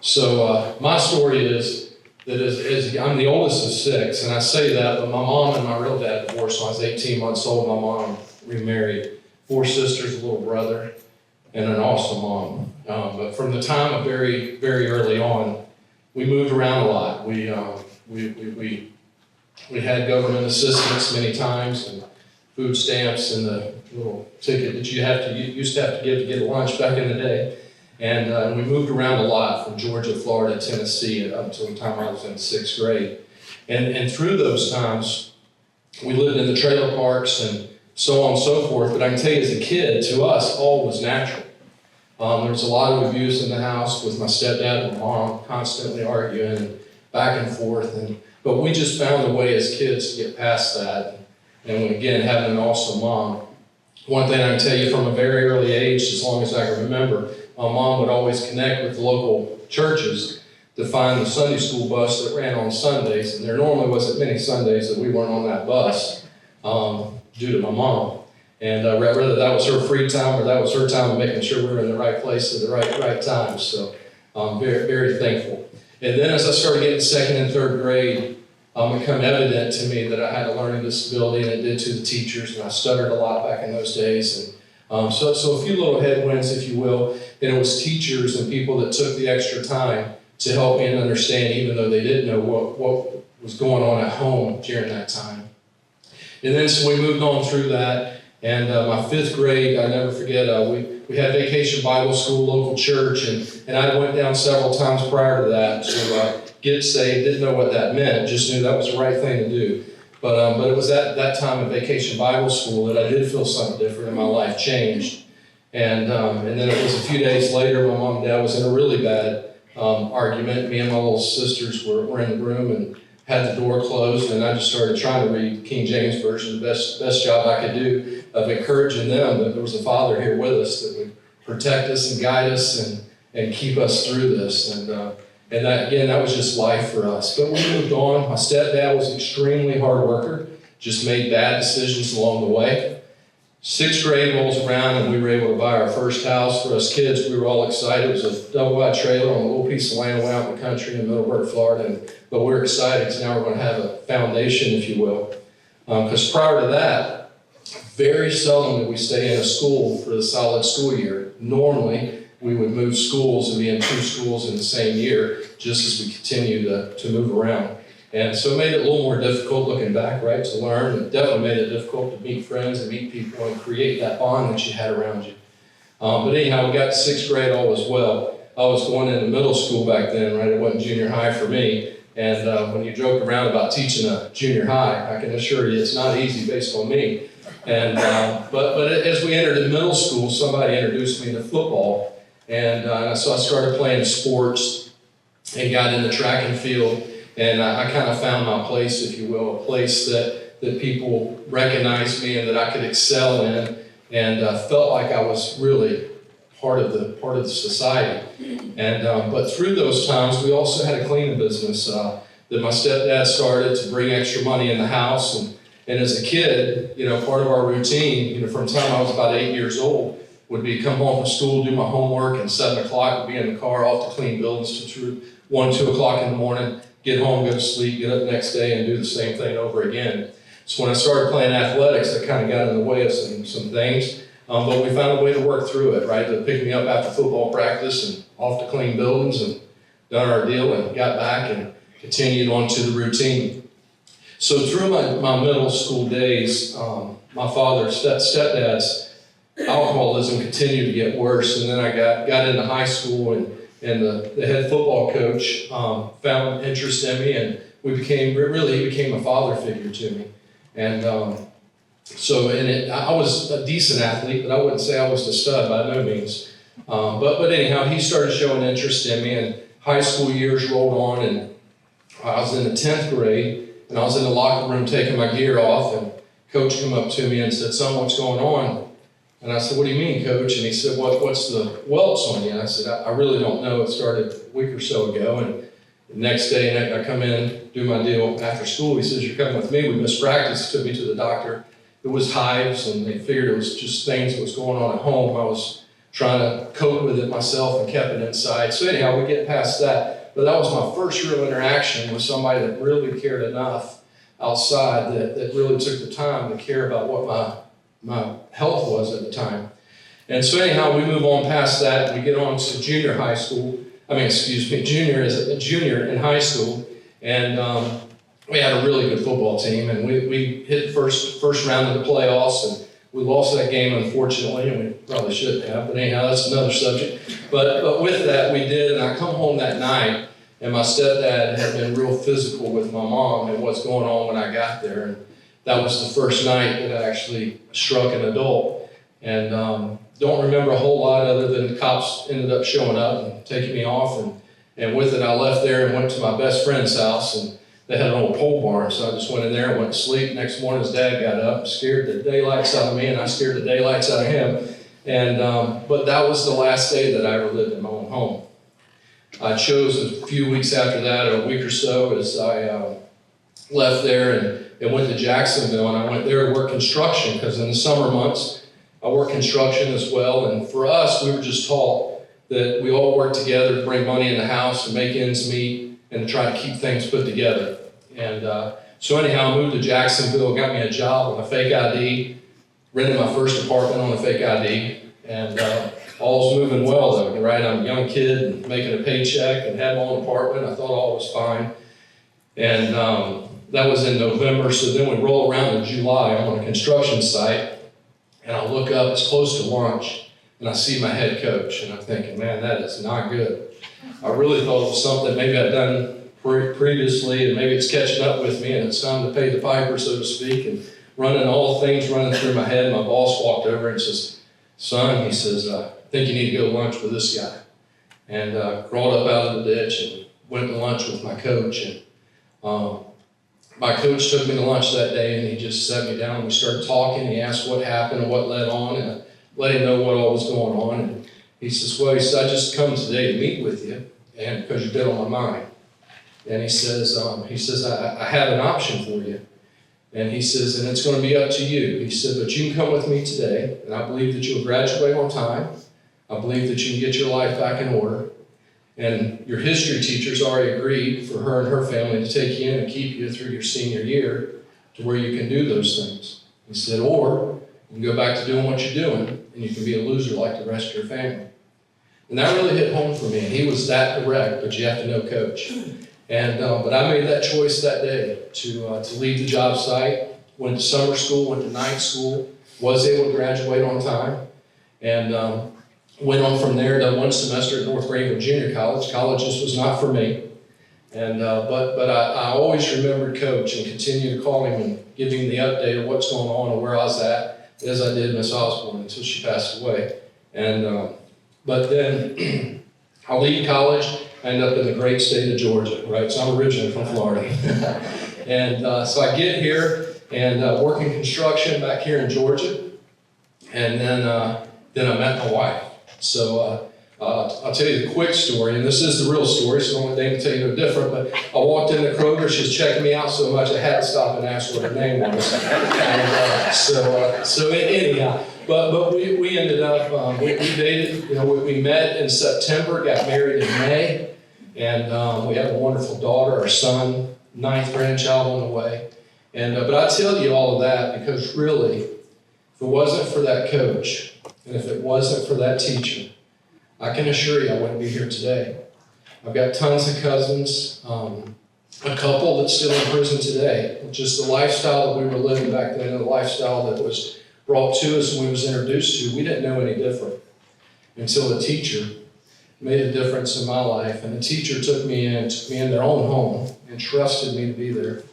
So my story is that I'm the oldest of six, and I say that, but my mom and my real dad divorced when I was 18 months old. My mom remarried, 4 sisters, a little brother, and an awesome mom. But from the time of very, very early on, we moved around a lot. We had government assistance many times, and food stamps, and the little ticket that you used to have to give to get a lunch back in the day. And we moved around a lot from Georgia, Florida, Tennessee, up until the time I was in 6th grade. And through those times, we lived in the trailer parks and so on and so forth. But I can tell you, as a kid, to us, all was natural. There was a lot of abuse in the house with my stepdad and my mom constantly arguing and back and forth. And But we just found a way as kids to get past that. And again, having an awesome mom. One thing I can tell you from a very early age, as long as I can remember, my mom would always connect with the local churches to find the Sunday school bus that ran on Sundays. And there normally wasn't many Sundays that we weren't on that bus due to my mom. And whether that was her free time or that was her time of making sure we were in the right place at the right time. So I'm very, very thankful. And then as I started getting second and third grade, it became evident to me that I had a learning disability, and it did to the teachers, and I stuttered a lot back in those days. And so a few little headwinds, if you will, and it was teachers and people that took the extra time to help me and understand, even though they didn't know what was going on at home during that time. And then so we moved on through that, and my fifth grade, I never forget, we had Vacation Bible School, local church, and I went down several times prior to that to get saved. Didn't know what that meant, just knew that was the right thing to do. But it was at that time at Vacation Bible School that I did feel something different and my life changed. And then it was a few days later, my mom and dad was in a really bad argument. Me and my little sisters were in the room and had the door closed, and I just started trying to read King James Version, the best job I could do of encouraging them that there was a Father here with us that would protect us and guide us and keep us through this. And that, again, that was just life for us. But we moved on. My stepdad was an extremely hard worker, just made bad decisions along the way. Sixth grade rolls around and we were able to buy our first house for us kids. We were all excited. It was a double-wide trailer on a little piece of land way out in the country in Middleburg, Florida. But we're excited because now we're going to have a foundation, if you will. Because prior to that, very seldom did we stay in a school for the solid school year. Normally, we would move schools and be in 2 schools in the same year, just as we continue to move around. And so it made it a little more difficult looking back, right, to learn. It definitely made it difficult to meet friends and meet people and create that bond that you had around you. But anyhow, we got to 6th grade all was well. I was going into middle school back then, right? It wasn't junior high for me. And when you joke around about teaching a junior high, I can assure you it's not easy based on me. And but as we entered in middle school, somebody introduced me to football. And so I started playing sports and got into track and field. And I kind of found my place, if you will, a place that people recognized me and that I could excel in, and felt like I was really part of the society. And but through those times, we also had a cleaning business that my stepdad started to bring extra money in the house. And as a kid, part of our routine, from the time I was about 8 years old, would be come home from school, do my homework, and 7 o'clock would be in the car off to clean buildings to 1, 2 o'clock in the morning. Get home, go to sleep, get up the next day, and do the same thing over again. So when I started playing athletics, that kind of got in the way of some things. But we found a way to work through it, right? To pick me up after football practice and off to clean buildings and done our deal and got back and continued on to the routine. So through my middle school days, my father's stepdad's alcoholism continued to get worse. And then I got into high school and the head football coach found interest in me, and he became a father figure to me. And I was a decent athlete, but I wouldn't say I was the stud by no means. But anyhow, he started showing interest in me, and high school years rolled on, and I was in the 10th grade, and I was in the locker room taking my gear off, and coach came up to me and said, "Son, what's going on?" And I said, "What do you mean, coach?" And he said, "What's the welts on you?" And I said, I really don't know. It started a week or so ago. And the next day, I come in, do my deal after school. He says, "You're coming with me." We missed practice. He took me to the doctor. It was hives, and they figured it was just things that was going on at home. I was trying to cope with it myself and kept it inside. So anyhow, we get past that. But that was my first real interaction with somebody that really cared enough outside that really took the time to care about what my health was at the time. And so anyhow, we move on past that. We get on to junior in high school. And we had a really good football team. And we hit first round of the playoffs. And we lost that game, unfortunately. And we probably shouldn't have. But anyhow, that's another subject. But with that, we did. And I come home that night. And my stepdad had been real physical with my mom and what's going on when I got there. And that was the first night that I actually struck an adult. And don't remember a whole lot other than the cops ended up showing up and taking me off. And with it, I left there and went to my best friend's house. And they had an old pole barn, so I just went in there and went to sleep. Next morning, his dad got up, scared the daylights out of me, and I scared the daylights out of him. And, but that was the last day that I ever lived in my own home. I chose a few weeks after that, or a week or so, as I left there and went to Jacksonville, and I went there to work construction, because in the summer months, I work construction as well. And for us, we were just taught that we all work together to bring money in the house and make ends meet and to try to keep things put together. And so anyhow, I moved to Jacksonville, got me a job on a fake ID, rented my first apartment on a fake ID, and all was moving well though, right? I'm a young kid and making a paycheck and had my own apartment. I thought all was fine. And that was in November, so then we roll around in July. I'm on a construction site, and I look up, it's close to lunch, and I see my head coach, and I'm thinking, man, that is not good. I really thought it was something maybe I'd done previously, and maybe it's catching up with me, and it's time to pay the piper, so to speak, and all things running through my head. My boss walked over and says, son, he says, I think you need to go to lunch with this guy. And crawled up out of the ditch and went to lunch with my coach. And my coach took me to lunch that day, and he just sat me down and we started talking. He asked what happened and what led on, and I let him know what all was going on. And he says, well, he said, I just come today to meet with you, and because you've been on my mind. And he says, I have an option for you. And he says, and it's going to be up to you. He said, but you can come with me today, and I believe that you'll graduate on time. I believe that you can get your life back in order. And your history teacher's already agreed for her and her family to take you in and keep you through your senior year to where you can do those things. He said, or you can go back to doing what you're doing, and you can be a loser like the rest of your family. And that really hit home for me. And he was that direct, but you have to know coach. And but I made that choice that day to leave the job site, went to summer school, went to night school, was able to graduate on time, and went on from there, done one semester at North Greenville Junior College. College just was not for me. And but I always remembered coach and continued to call him and give him the update of what's going on and where I was at, as I did Miss Osborne until she passed away. And but then I leave college. I end up in the great state of Georgia, right? So I'm originally from Florida. And so I get here and work in construction back here in Georgia. And then I met my wife. So I'll tell you the quick story, and this is the real story, so I don't want Dane to tell you no different, but I walked into Kroger, she was checking me out so much I had to stop and ask what her name was. And, so anyhow, but we ended up, we dated, we met in September, got married in May, and we have a wonderful daughter, our son, 9th grandchild on the way. And but I tell you all of that because really, if it wasn't for that coach, and if it wasn't for that teacher, I can assure you I wouldn't be here today. I've got tons of cousins, a couple that's still in prison today. Just the lifestyle that we were living back then, and the lifestyle that was brought to us and we was introduced to, we didn't know any different until a teacher made a difference in my life. And the teacher took me in their own home and trusted me to be there.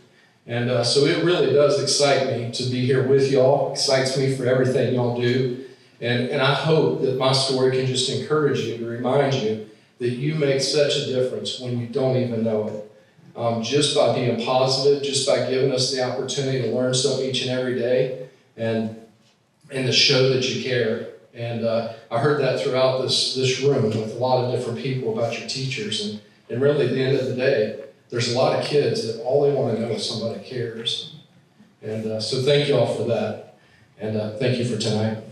And so it really does excite me to be here with y'all, excites me for everything y'all do. And I hope that my story can just encourage you, to remind you that you make such a difference when you don't even know it. Just by being positive, just by giving us the opportunity to learn something each and every day, and to show that you care. And I heard that throughout this room with a lot of different people about your teachers. And really at the end of the day, there's a lot of kids that all they want to know is somebody cares. And so thank you all for that. And thank you for tonight.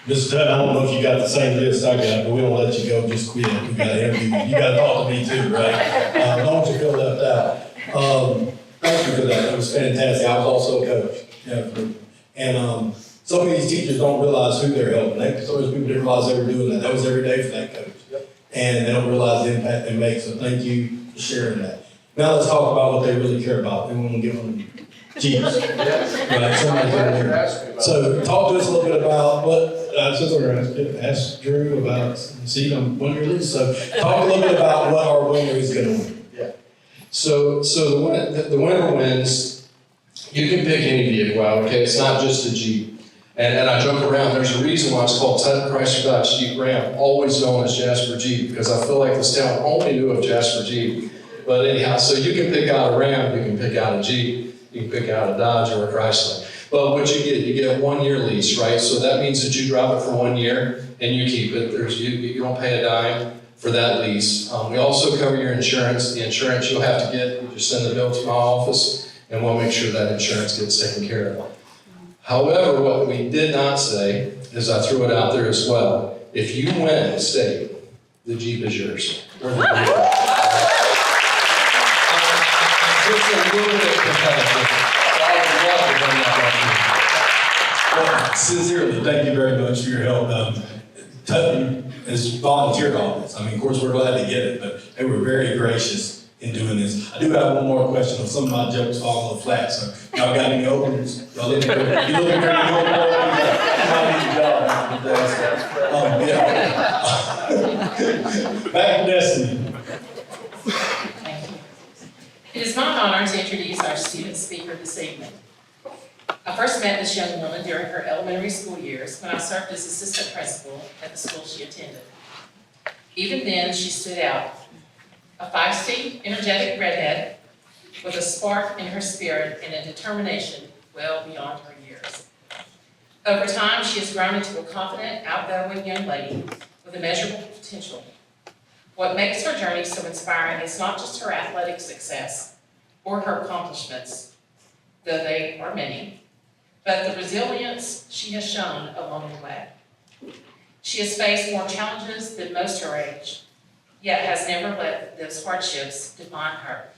Mr. Tutton, I don't know if you got the same list I got, but we don't let you go just quit. We got to interview you. You got to talk to me too, right? Don't you feel left out. Thank you for that. It was fantastic. I was also a coach. And some of these teachers don't realize who they're helping. Some of those people didn't realize they were doing that. That was every day for that coach. And they don't realize the impact they make. So thank you for sharing that. Now let's talk about what they really care about. They want to give them Jeeps. Right? Somebody's in there. So talk to us a little bit about what. Since we're ask Drew about seeing winner list. So talk a little bit about what our winner is going to win. Yeah. So the winner wins You can pick any vehicle out, okay? It's not just a Jeep. And I joke around, there's a reason why it's called Tutton Chrysler Dodge Jeep Ram, always known as Jasper Jeep, because I feel like this town only knew of Jasper Jeep. But anyhow, so you can pick out a Ram, you can pick out a Jeep, you can pick out a Dodge or a Chrysler. But what you get a 1 year lease, right? So that means that you drive it for 1 year and you keep it. You don't pay a dime for that lease. We also cover your insurance. The insurance you'll have to get, you just send the bill to my office and we'll make sure that insurance gets taken care of. However, what we did not say is I threw it out there as well. If you win state, the Jeep is yours. Or the vehicle. It's a little bit competitive. Well, sincerely, thank you very much for your help. Tutton has volunteered on this. I mean, of course, we're glad to get it, but they were very gracious in doing this. I do have one more question. Some of my jokes fall a little flat, so y'all got any openers? Y'all looking for any openers? Back to Destiny. Thank you. It is my honor to introduce our student speaker this evening. I first met this young woman during her elementary school years when I served as assistant principal at the school she attended. Even then, she stood out. A feisty, energetic redhead with a spark in her spirit and a determination well beyond her years. Over time, she has grown into a confident, outgoing young lady with immeasurable potential. What makes her journey so inspiring is not just her athletic success or her accomplishments, though they are many, but the resilience she has shown along the way. She has faced more challenges than most her age, yet has never let those hardships define her.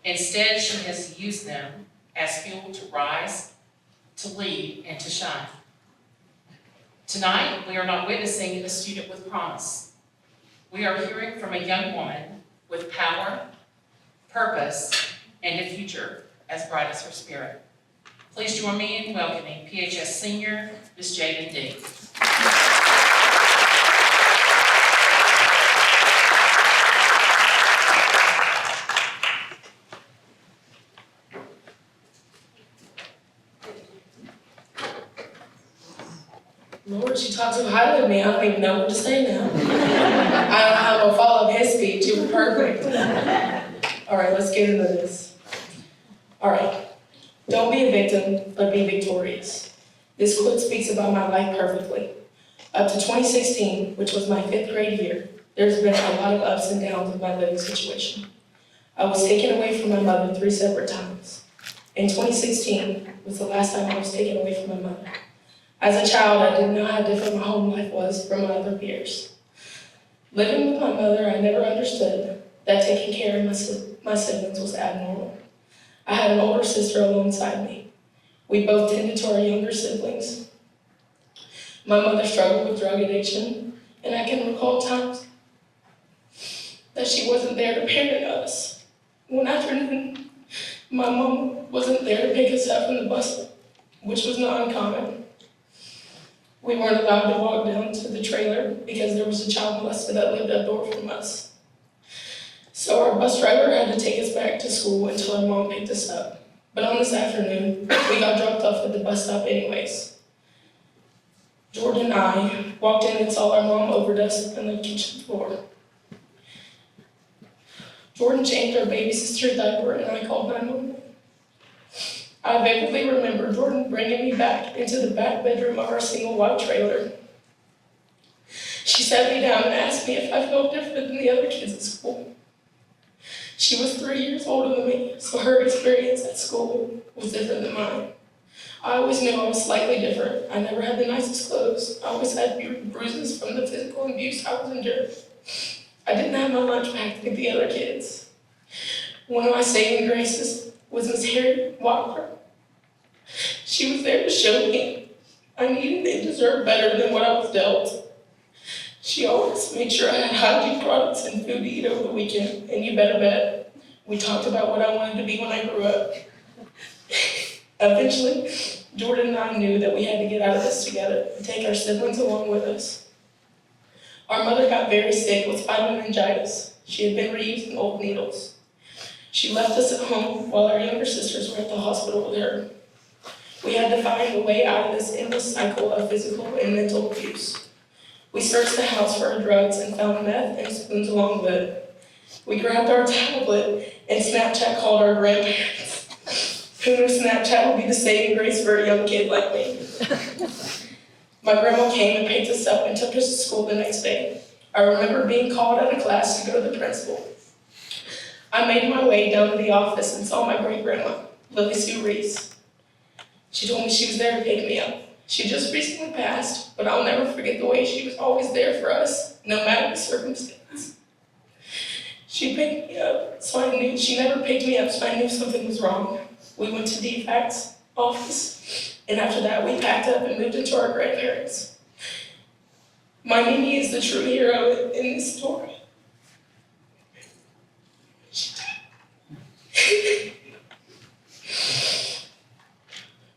Instead, she has used them as fuel to rise, to lead, and to shine. Tonight, we are not witnessing a student with promise. We are hearing from a young woman with power, purpose, and a future as bright as her spirit. Please join me in welcoming PHS Senior, Ms. Jadan. Lord, you talk too highly of me. I don't even know what to say now. I don't know how I'm gonna follow up his speech. It was perfect. All right, let's get into this. All right. Don't be a victim, but be victorious. This quote speaks about my life perfectly. Up to 2016, which was my 5th grade year, there's been a lot of ups and downs with my living situation. I was taken away from my mother 3 separate times. In 2016 was the last time I was taken away from my mother. As a child, I didn't know how different my home life was from my other peers. Living with my mother, I never understood that taking care of my siblings was abnormal. I had an older sister alongside me. We both tended to our younger siblings. My mother struggled with drug addiction, and I can recall times that she wasn't there to parent us. One afternoon, my mom wasn't there to pick us up from the bus, which was not uncommon. We weren't allowed to walk down to the trailer because there was a child molester that lived up door from us. So our bus driver had to take us back to school until our mom picked us up. But on this afternoon, we got dropped off at the bus stop anyways. Jordan and I walked in and saw our mom overdosed on the kitchen floor. Jordan changed our baby sister's diaper and I called 911. I vividly remember Jordan bringing me back into the back bedroom of our single wide trailer. She sat me down and asked me if I felt different than the other kids at school. She was 3 years older than me, so her experience at school was different than mine. I always knew I was slightly different. I never had the nicest clothes. I always had bruises from the physical abuse I was enduring. I didn't have my lunch packed like the other kids. One of my saving graces was Miss Harriet Walker. She was there to show me I needed and deserved better than what I was dealt. She always made sure I had hygiene products and food to eat over the weekend, and you better bet we talked about what I wanted to be when I grew up. Eventually, Jordan and I knew that we had to get out of this together and take our siblings along with us. Our mother got very sick with spinal meningitis. She had been reusing old needles. She left us at home while our younger sisters were at the hospital with her. We had to find a way out of this endless cycle of physical and mental abuse. We searched the house for her drugs and found meth and spoons along with it. We grabbed our tablet and Snapchat called our grandparents. Who knew Snapchat would be the saving grace for a young kid like me? My grandma came and picked us up and took us to school the next day. I remember being called out of class to go to the principal. I made my way down to the office and saw my great-grandma, Lily Sue Reese. She told me she was there to pick me up. She just recently passed, but I'll never forget the way she was always there for us, no matter the circumstance. She picked me up, she never picked me up, so I knew something was wrong. We went to DFAC's office, and after that, we packed up and moved into our grandparents. My Mimi is the true hero in this story.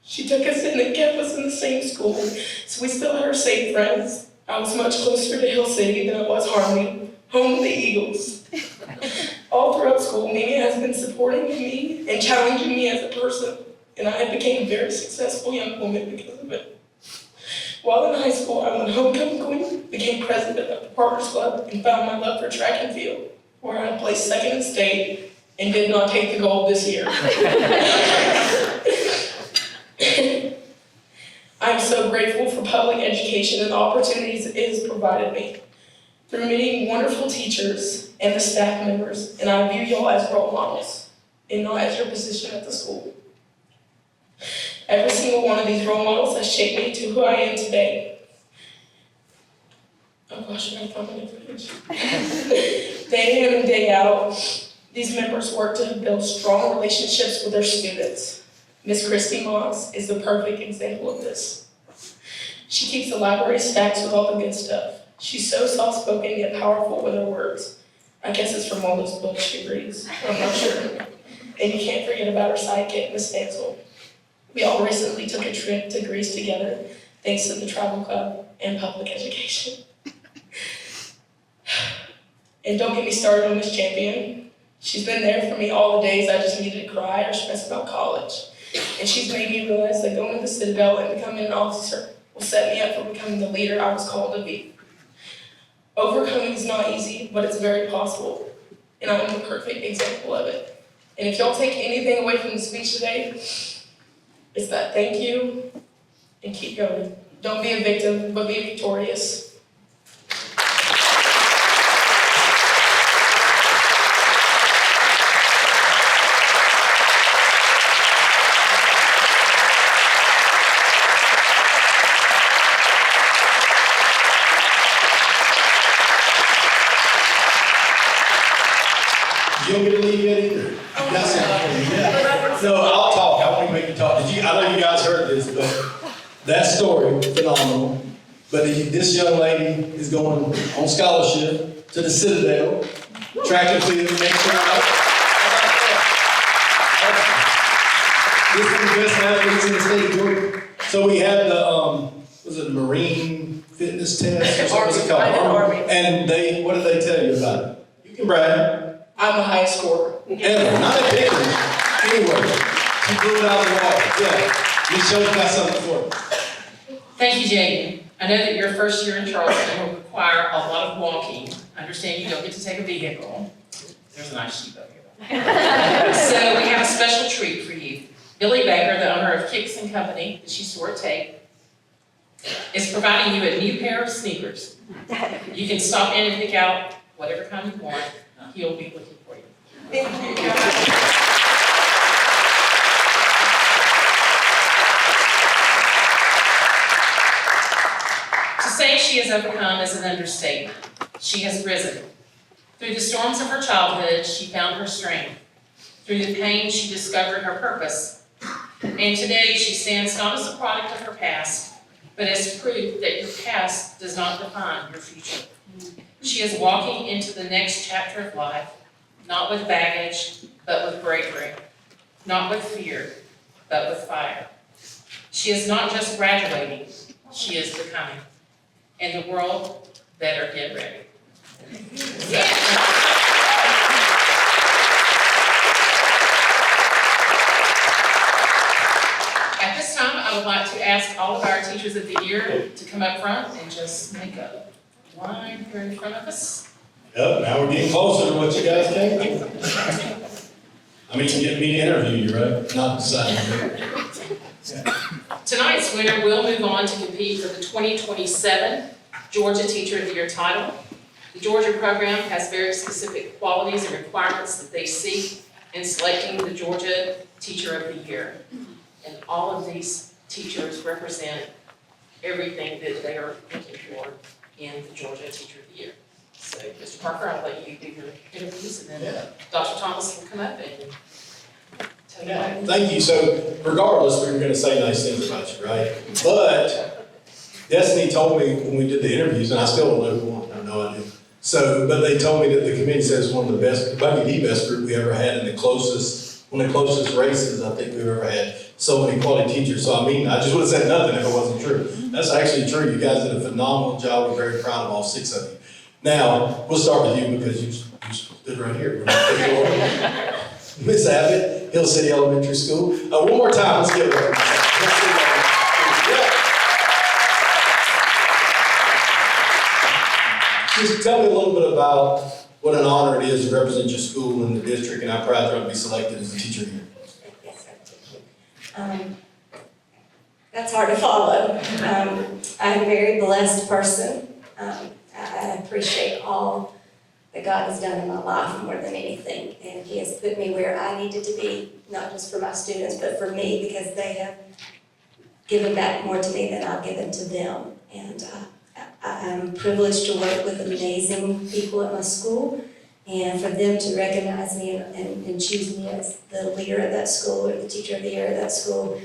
She took us in and kept us in the same school, so we still had our same friends. I was much closer to Hill City than I was Harmony, home of the Eagles. All throughout school, Mimi has been supporting me and challenging me as a person, and I became a very successful young woman because of it. While in high school, I went homecoming queen, became president of the Partners Club, and found my love for track and field, where I placed second in state and did not take the gold this year. I'm so grateful for public education and the opportunities it has provided me. Through meeting wonderful teachers and the staff members, and I view y'all as role models, and not as your position at the school. Every single one of these role models has shaped me to who I am today. Oh gosh, I gotta find my new page. Day in and day out, these members work to build strong relationships with their students. Miss Kristie Moss is the perfect example of this. She keeps the library stacked with all the good stuff. She's so soft-spoken yet powerful with her words. I guess it's from all those books she reads, I'm not sure. And you can't forget about her sidekick, Miss Stansel. We all recently took a trip to Greece together, thanks to the travel club and public education. And don't get me started on Miss Champion. She's been there for me all the days I just needed to cry or stress about college. And she's made me realize that going to the Citadel and becoming an officer will set me up for becoming the leader I was called to be. Overcoming is not easy, but it's very possible. And I'm the perfect example of it. And if y'all take anything away from the speech today, it's that thank you and keep going. Don't be a victim, but be victorious. You don't get to leave yet either. That's it. Yeah. No, I'll talk. I won't even make you talk. I know you guys heard this, but that story, phenomenal. But this young lady is going on scholarship to the Citadel, track and field, next year. This is the best athletes in the state of Georgia. So we had the, was it the Marine fitness test or something? What's it called? Army. And they, what did they tell you about it? You can brag. I'm the highest scorer. Ever, not at Pickens. Anyway, she blew it out of the water. Yeah, Ms. Shope got something for her. Thank you, Jaden. I know that your first year in Charleston will require a lot of walking. I understand you don't get to take a vehicle. There's a nice sheep over here. So we have a special treat for you. Billy Baker, the owner of Kicks and Company, that she swore at Tate, is providing you a new pair of sneakers. You can stop in and pick out whatever kind you want. He'll be looking for you. Thank you. To say she has overcome is an understatement. She has risen. Through the storms of her childhood, she found her strength. Through the pain, she discovered her purpose. And today, she stands not as a product of her past, but as proof that your past does not define your future. She is walking into the next chapter of life, not with baggage, but with bravery. Not with fear, but with fire. She is not just graduating, she is becoming. And the world better get ready. like to ask all of our teachers of the year to come up front and just make a line here in front of us. Yep, now we're getting closer to what you guys came for. I mean, you get me to interview you, right? Not deciding. Tonight's winner will move on to compete for the 2027 Georgia Teacher of the Year title. The Georgia program has very specific qualities and requirements that they seek in selecting the Georgia Teacher of the Year. And all of these teachers represent everything that they are looking for in the Georgia Teacher of the Year. So, Mr. Parker, I'll let you do your interviews, and then Dr. Thomas will come up and tell you about it. Thank you. So regardless, we were gonna say nice things about you, right? But Destini told me when we did the interviews, and I still don't know who won, I have no idea. So, but they told me that the committee says one of the best, maybe the best group we ever had, and one of the closest races I think we've ever had. So many quality teachers. So I mean, I just would have said nothing if it wasn't true. That's actually true. You guys did a phenomenal job. We're very proud of all 6 of you. Now, we'll start with you because you stood right here. Miss Abbott, Hill City Elementary School. One more time, let's give it up. Just tell me a little bit about what an honor it is to represent your school in the district, and how proud you are to be selected as the teacher of the year. That's hard to follow. I'm a very blessed person. I appreciate all that God has done in my life more than anything. And He has put me where I needed to be, not just for my students, but for me, because they have given back more to me than I've given to them. And I'm privileged to work with amazing people at my school, and for them to recognize me and choose me as the leader of that school or the teacher of the year of that school.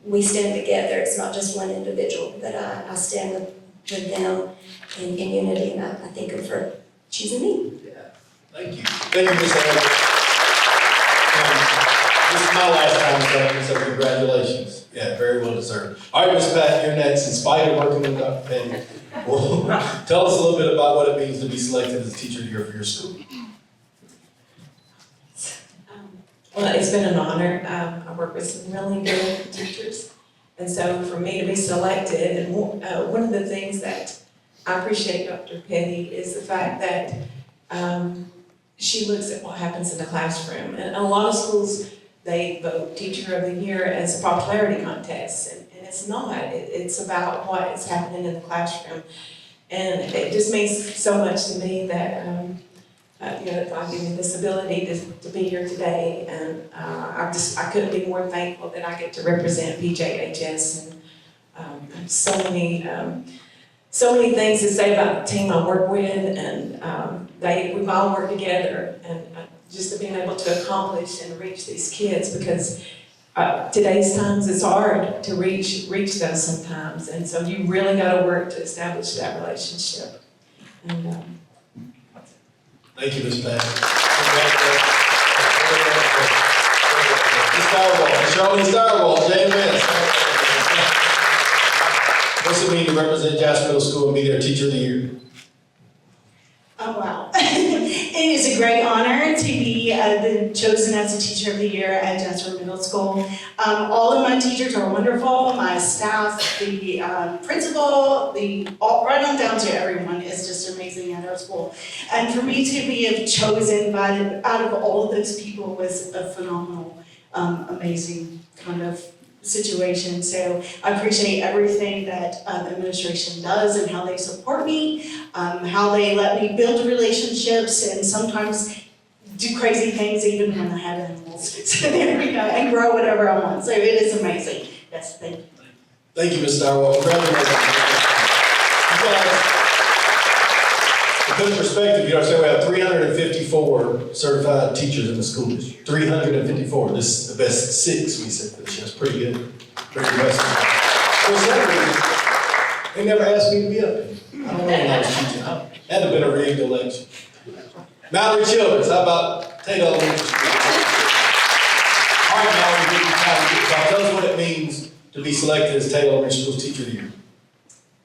We stand together. It's not just one individual, but I stand with them in unity, and I thank them for choosing me. Yeah, thank you. Thank you, Ms. Abbott. This is my last time saying, so congratulations. Yeah, very well deserved. All right, Ms. Pat, you're next. In spite of working with Dr. Petty, well, tell us a little bit about what it means to be selected as a teacher of the year for your school. Well, it's been an honor. I work with some really good teachers. And so for me to be selected, and one of the things that I appreciate Dr. Petty is the fact that she looks at what happens in the classroom. And a lot of schools, they vote Teacher of the Year as a popularity contest, and it's not. It's about what is happening in the classroom. And it just means so much to me that God gave me this ability to be here today, and I couldn't be more thankful that I get to represent PJHS, and so many things to say about the team I work with, and we've all worked together, and just to being able to accomplish and reach these kids, because today's times it's hard to reach those sometimes, and so you really got to work to establish that relationship. And, Thank you, Ms. Pat. Charlene Stirewalt, JMS. What's it mean to represent Jasper Middle School and be their Teacher of the Year? Oh, wow. It is a great honor to be chosen as a Teacher of the Year at Jasper Middle School. All of my teachers are wonderful. My staff, the principal, right on down to everyone is just amazing at our school. And for me to be chosen out of all of those people was a phenomenal, amazing kind of situation. So I appreciate everything that the administration does and how they support me, how they let me build relationships and sometimes do crazy things even when I have animals. So there we go, and grow whatever I want. So it is amazing. Yes, thank you. Thank you, Ms. Stirewalt. Congratulations. To put in perspective, you understand we have 354 certified teachers in the school district. 354. This is the best 6 we said for this year. That's pretty good. Very impressive. For some reason, they never asked me to be up here. I don't know when I was teaching. Had to have been a rigged election. Mallory Childers, how about Tate Elementary School? All right, Mallory, give you time to get talk. Tell us what it means to be selected as Tate Elementary School's Teacher of the Year.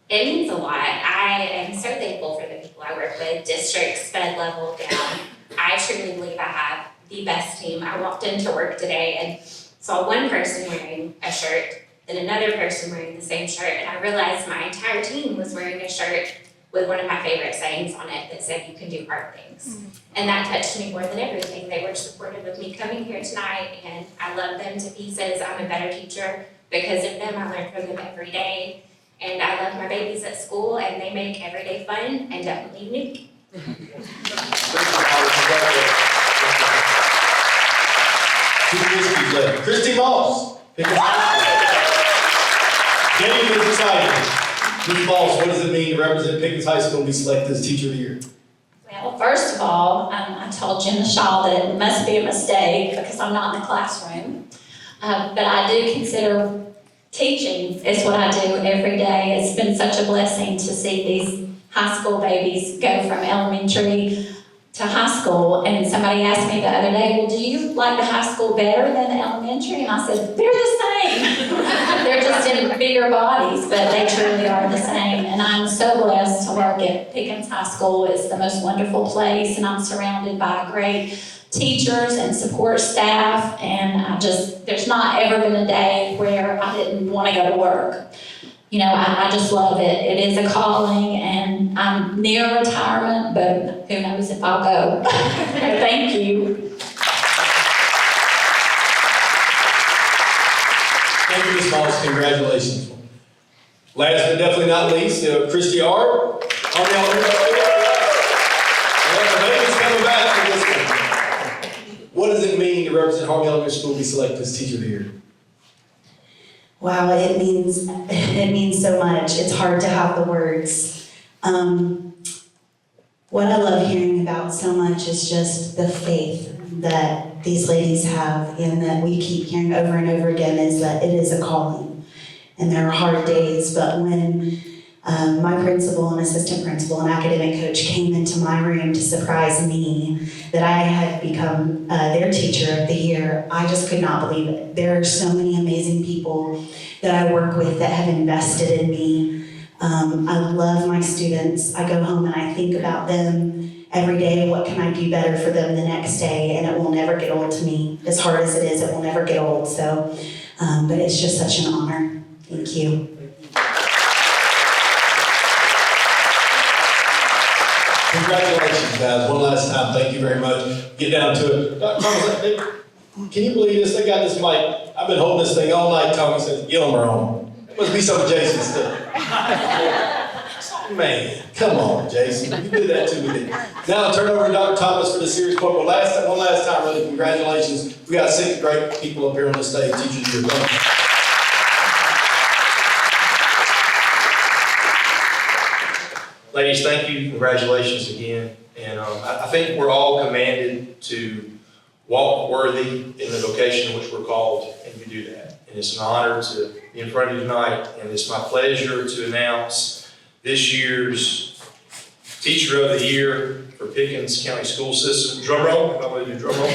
It means a lot. I am so thankful for the people I work with, district, sped level, down. I truly believe I have the best team. I walked into work today and saw one person wearing a shirt then another person wearing the same shirt, and I realized my entire team was wearing a shirt with one of my favorite sayings on it that said, "You can do hard things." And that touched me more than everything. They were supportive of me coming here tonight, and I love them to pieces. I'm a better teacher because of them. I learn from them every day. And I love my babies at school, and they make every day fun and definitely unique. Kristie Moss. Getting is excited. Ms. Moss, what does it mean to represent Pickens High School and be selected as Teacher of the Year? Well, first of all, I told Jenna Shaw that it must be a mistake because I'm not in the classroom. But I do consider teaching is what I do every day. It's been such a blessing to see these high school babies go from elementary to high school. And somebody asked me the other day, well, do you like the high school better than the elementary? And I said, they're the same. They're just in bigger bodies, but they truly are the same. And I'm so blessed to work at Pickens High School. It's the most wonderful place, and I'm surrounded by great teachers and support staff, and there's not ever been a day where I didn't want to go to work. You know, I just love it. It is a calling, and I'm near retirement, but who knows if I'll go. Thank you. Thank you, Ms. Moss. Congratulations. Last but definitely not least, Christie R. On the elementary. The baby's coming back for this one. What does it mean to represent Harmony Elementary School and be selected as Teacher of the Year? Wow, it means so much. It's hard to have the words. What I love hearing about so much is just the faith that these ladies have, and that we keep hearing over and over again, is that it is a calling. And there are hard days, but when my principal and assistant principal and academic coach came into my room to surprise me that I had become their Teacher of the Year, I just could not believe it. There are so many amazing people that I work with that have invested in me. I love my students. I go home and I think about them every day. What can I do better for them the next day? And it will never get old to me. As hard as it is, it will never get old. So, but it's just such an honor. Thank you. Congratulations, guys. One last time, thank you very much. Get down to it. Dr. Thomas, can you believe this? They got this mic. I've been holding this thing all night. Tommy says, get on our own. It must be some of Jason's stuff. Man, come on, Jason. You did that to me. Now I'll turn over to Dr. Thomas for the series quote. But one last time, really, congratulations. We got 6 great people up here on the stage. Teachers of the Year. Thank you. Ladies, thank you. Congratulations again. And I think we're all commanded to walk worthy in the vocation in which we're called, and we do that. And it's an honor to be in front of you tonight, and it's my pleasure to announce this year's Teacher of the Year for Pickens County School System. Drum roll. If I want to do drum roll.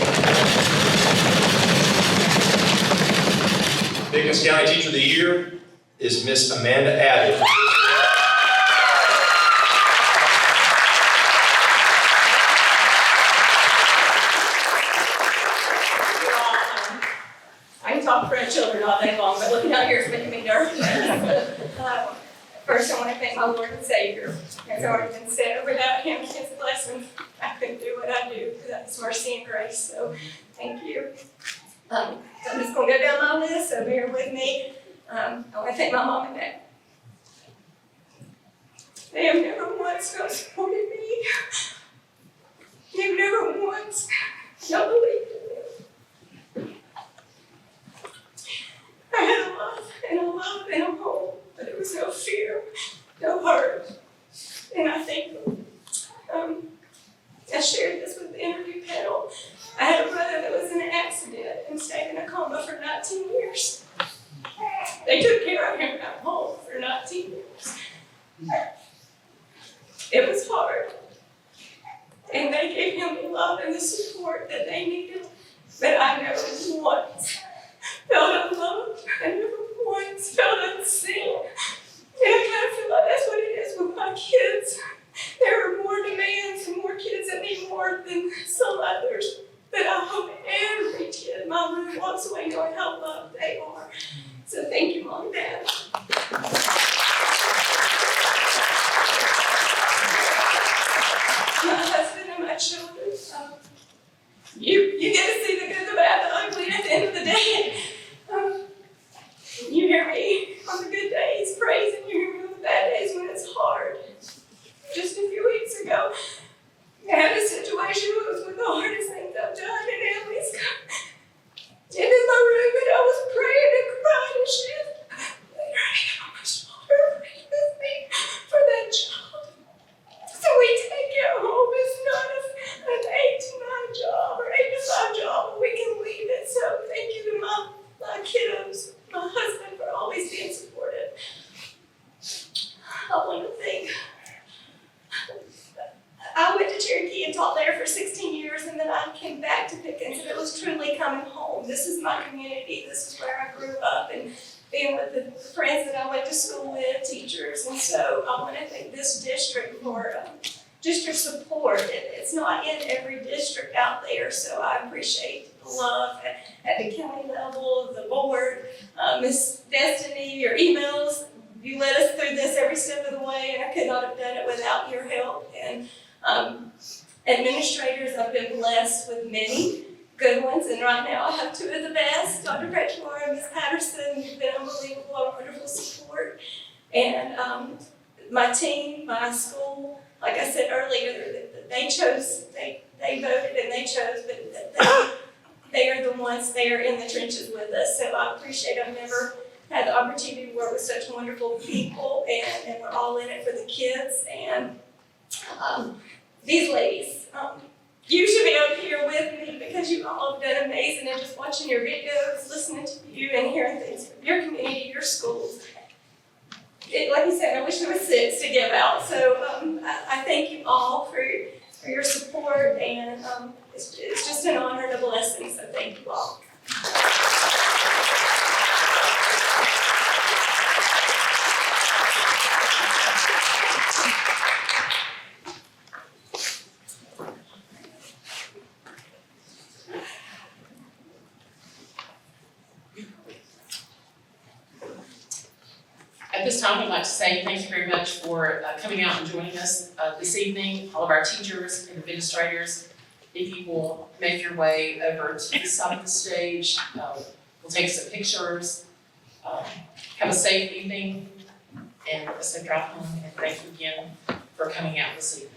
Pickens County Teacher of the Year is Miss Amanda Abbott. Children all day long, but looking out here is making me nervous. First, I want to thank my Lord and Savior. As already been said, without Him and His blessings, I couldn't do what I do, because that's mercy and grace. So, thank you. I'm just going to go down my list, so bear with me. I want to thank my mom and dad. They have never once supported me. They've never once not believed in me. I had a love and a love and a hope, but there was no fear, no hurt. And I think I shared this with the interview panel. I had a brother that was in an accident and stayed in a coma for 19 years. They took care of him at home for 19 years. It was hard. And they gave him the love and the support that they needed. But I never once felt unloved. I never once felt unseen. And I kind of feel like that's what it is with my kids. There are more demands and more kids that need more than some others. But I hope every kid in my room walks away knowing how loved they are. So thank you, Mom and Dad. My husband and my children, you get to see the good, the bad, the ugly at the end of the day. You hear me on the good days praising, you hear me on the bad days when it's hard. Just a few weeks ago, I had a situation that was one of the hardest things I've done, and Emily's come in my room, and I was praying and crying, and she just laid her hand on my shoulder, praying with me for that job. So we take it home. It's not an 8 to 9 job or 8 to 5 job, but we can leave it. So thank you to my kiddos, my husband for always being supportive. I want to thank. I went to Cherokee and taught there for 16 years, and then I came back to Pickens, and it was truly coming home. This is my community. This is where I grew up, and being with the friends that I went to school with, teachers, and so I want to thank this district for just your support. It's not in every district out there, so I appreciate the love at the county level, the board, Miss Destini, your emails. You led us through this every step of the way, and I could not have done it without your help. And administrators, I've been blessed with many good ones, and right now I have 2 of the best, Dr. Petchmore and Ms. Patterson. You've been unbelievable and wonderful support. And my team, my school, like I said earlier, they chose, they voted and they chose, but they are the ones, they are in the trenches with us. So I appreciate I've never had the opportunity to work with such wonderful people, and we're all in it for the kids. And these ladies, you should be up here with me because you all have done amazing, and just watching your videos, listening to you and hearing things from your community, your schools. Like you said, I wish there was 6 to give out. So I thank you all for your support, and it's just an honor and a blessing, so thank you all. At this time, I'd like to say thank you very much for coming out and joining us this evening. All of our teachers and administrators, if you will make your way over to the side of the stage, we'll take some pictures. Have a safe evening and a safe drive home, and thank you again for coming out this evening.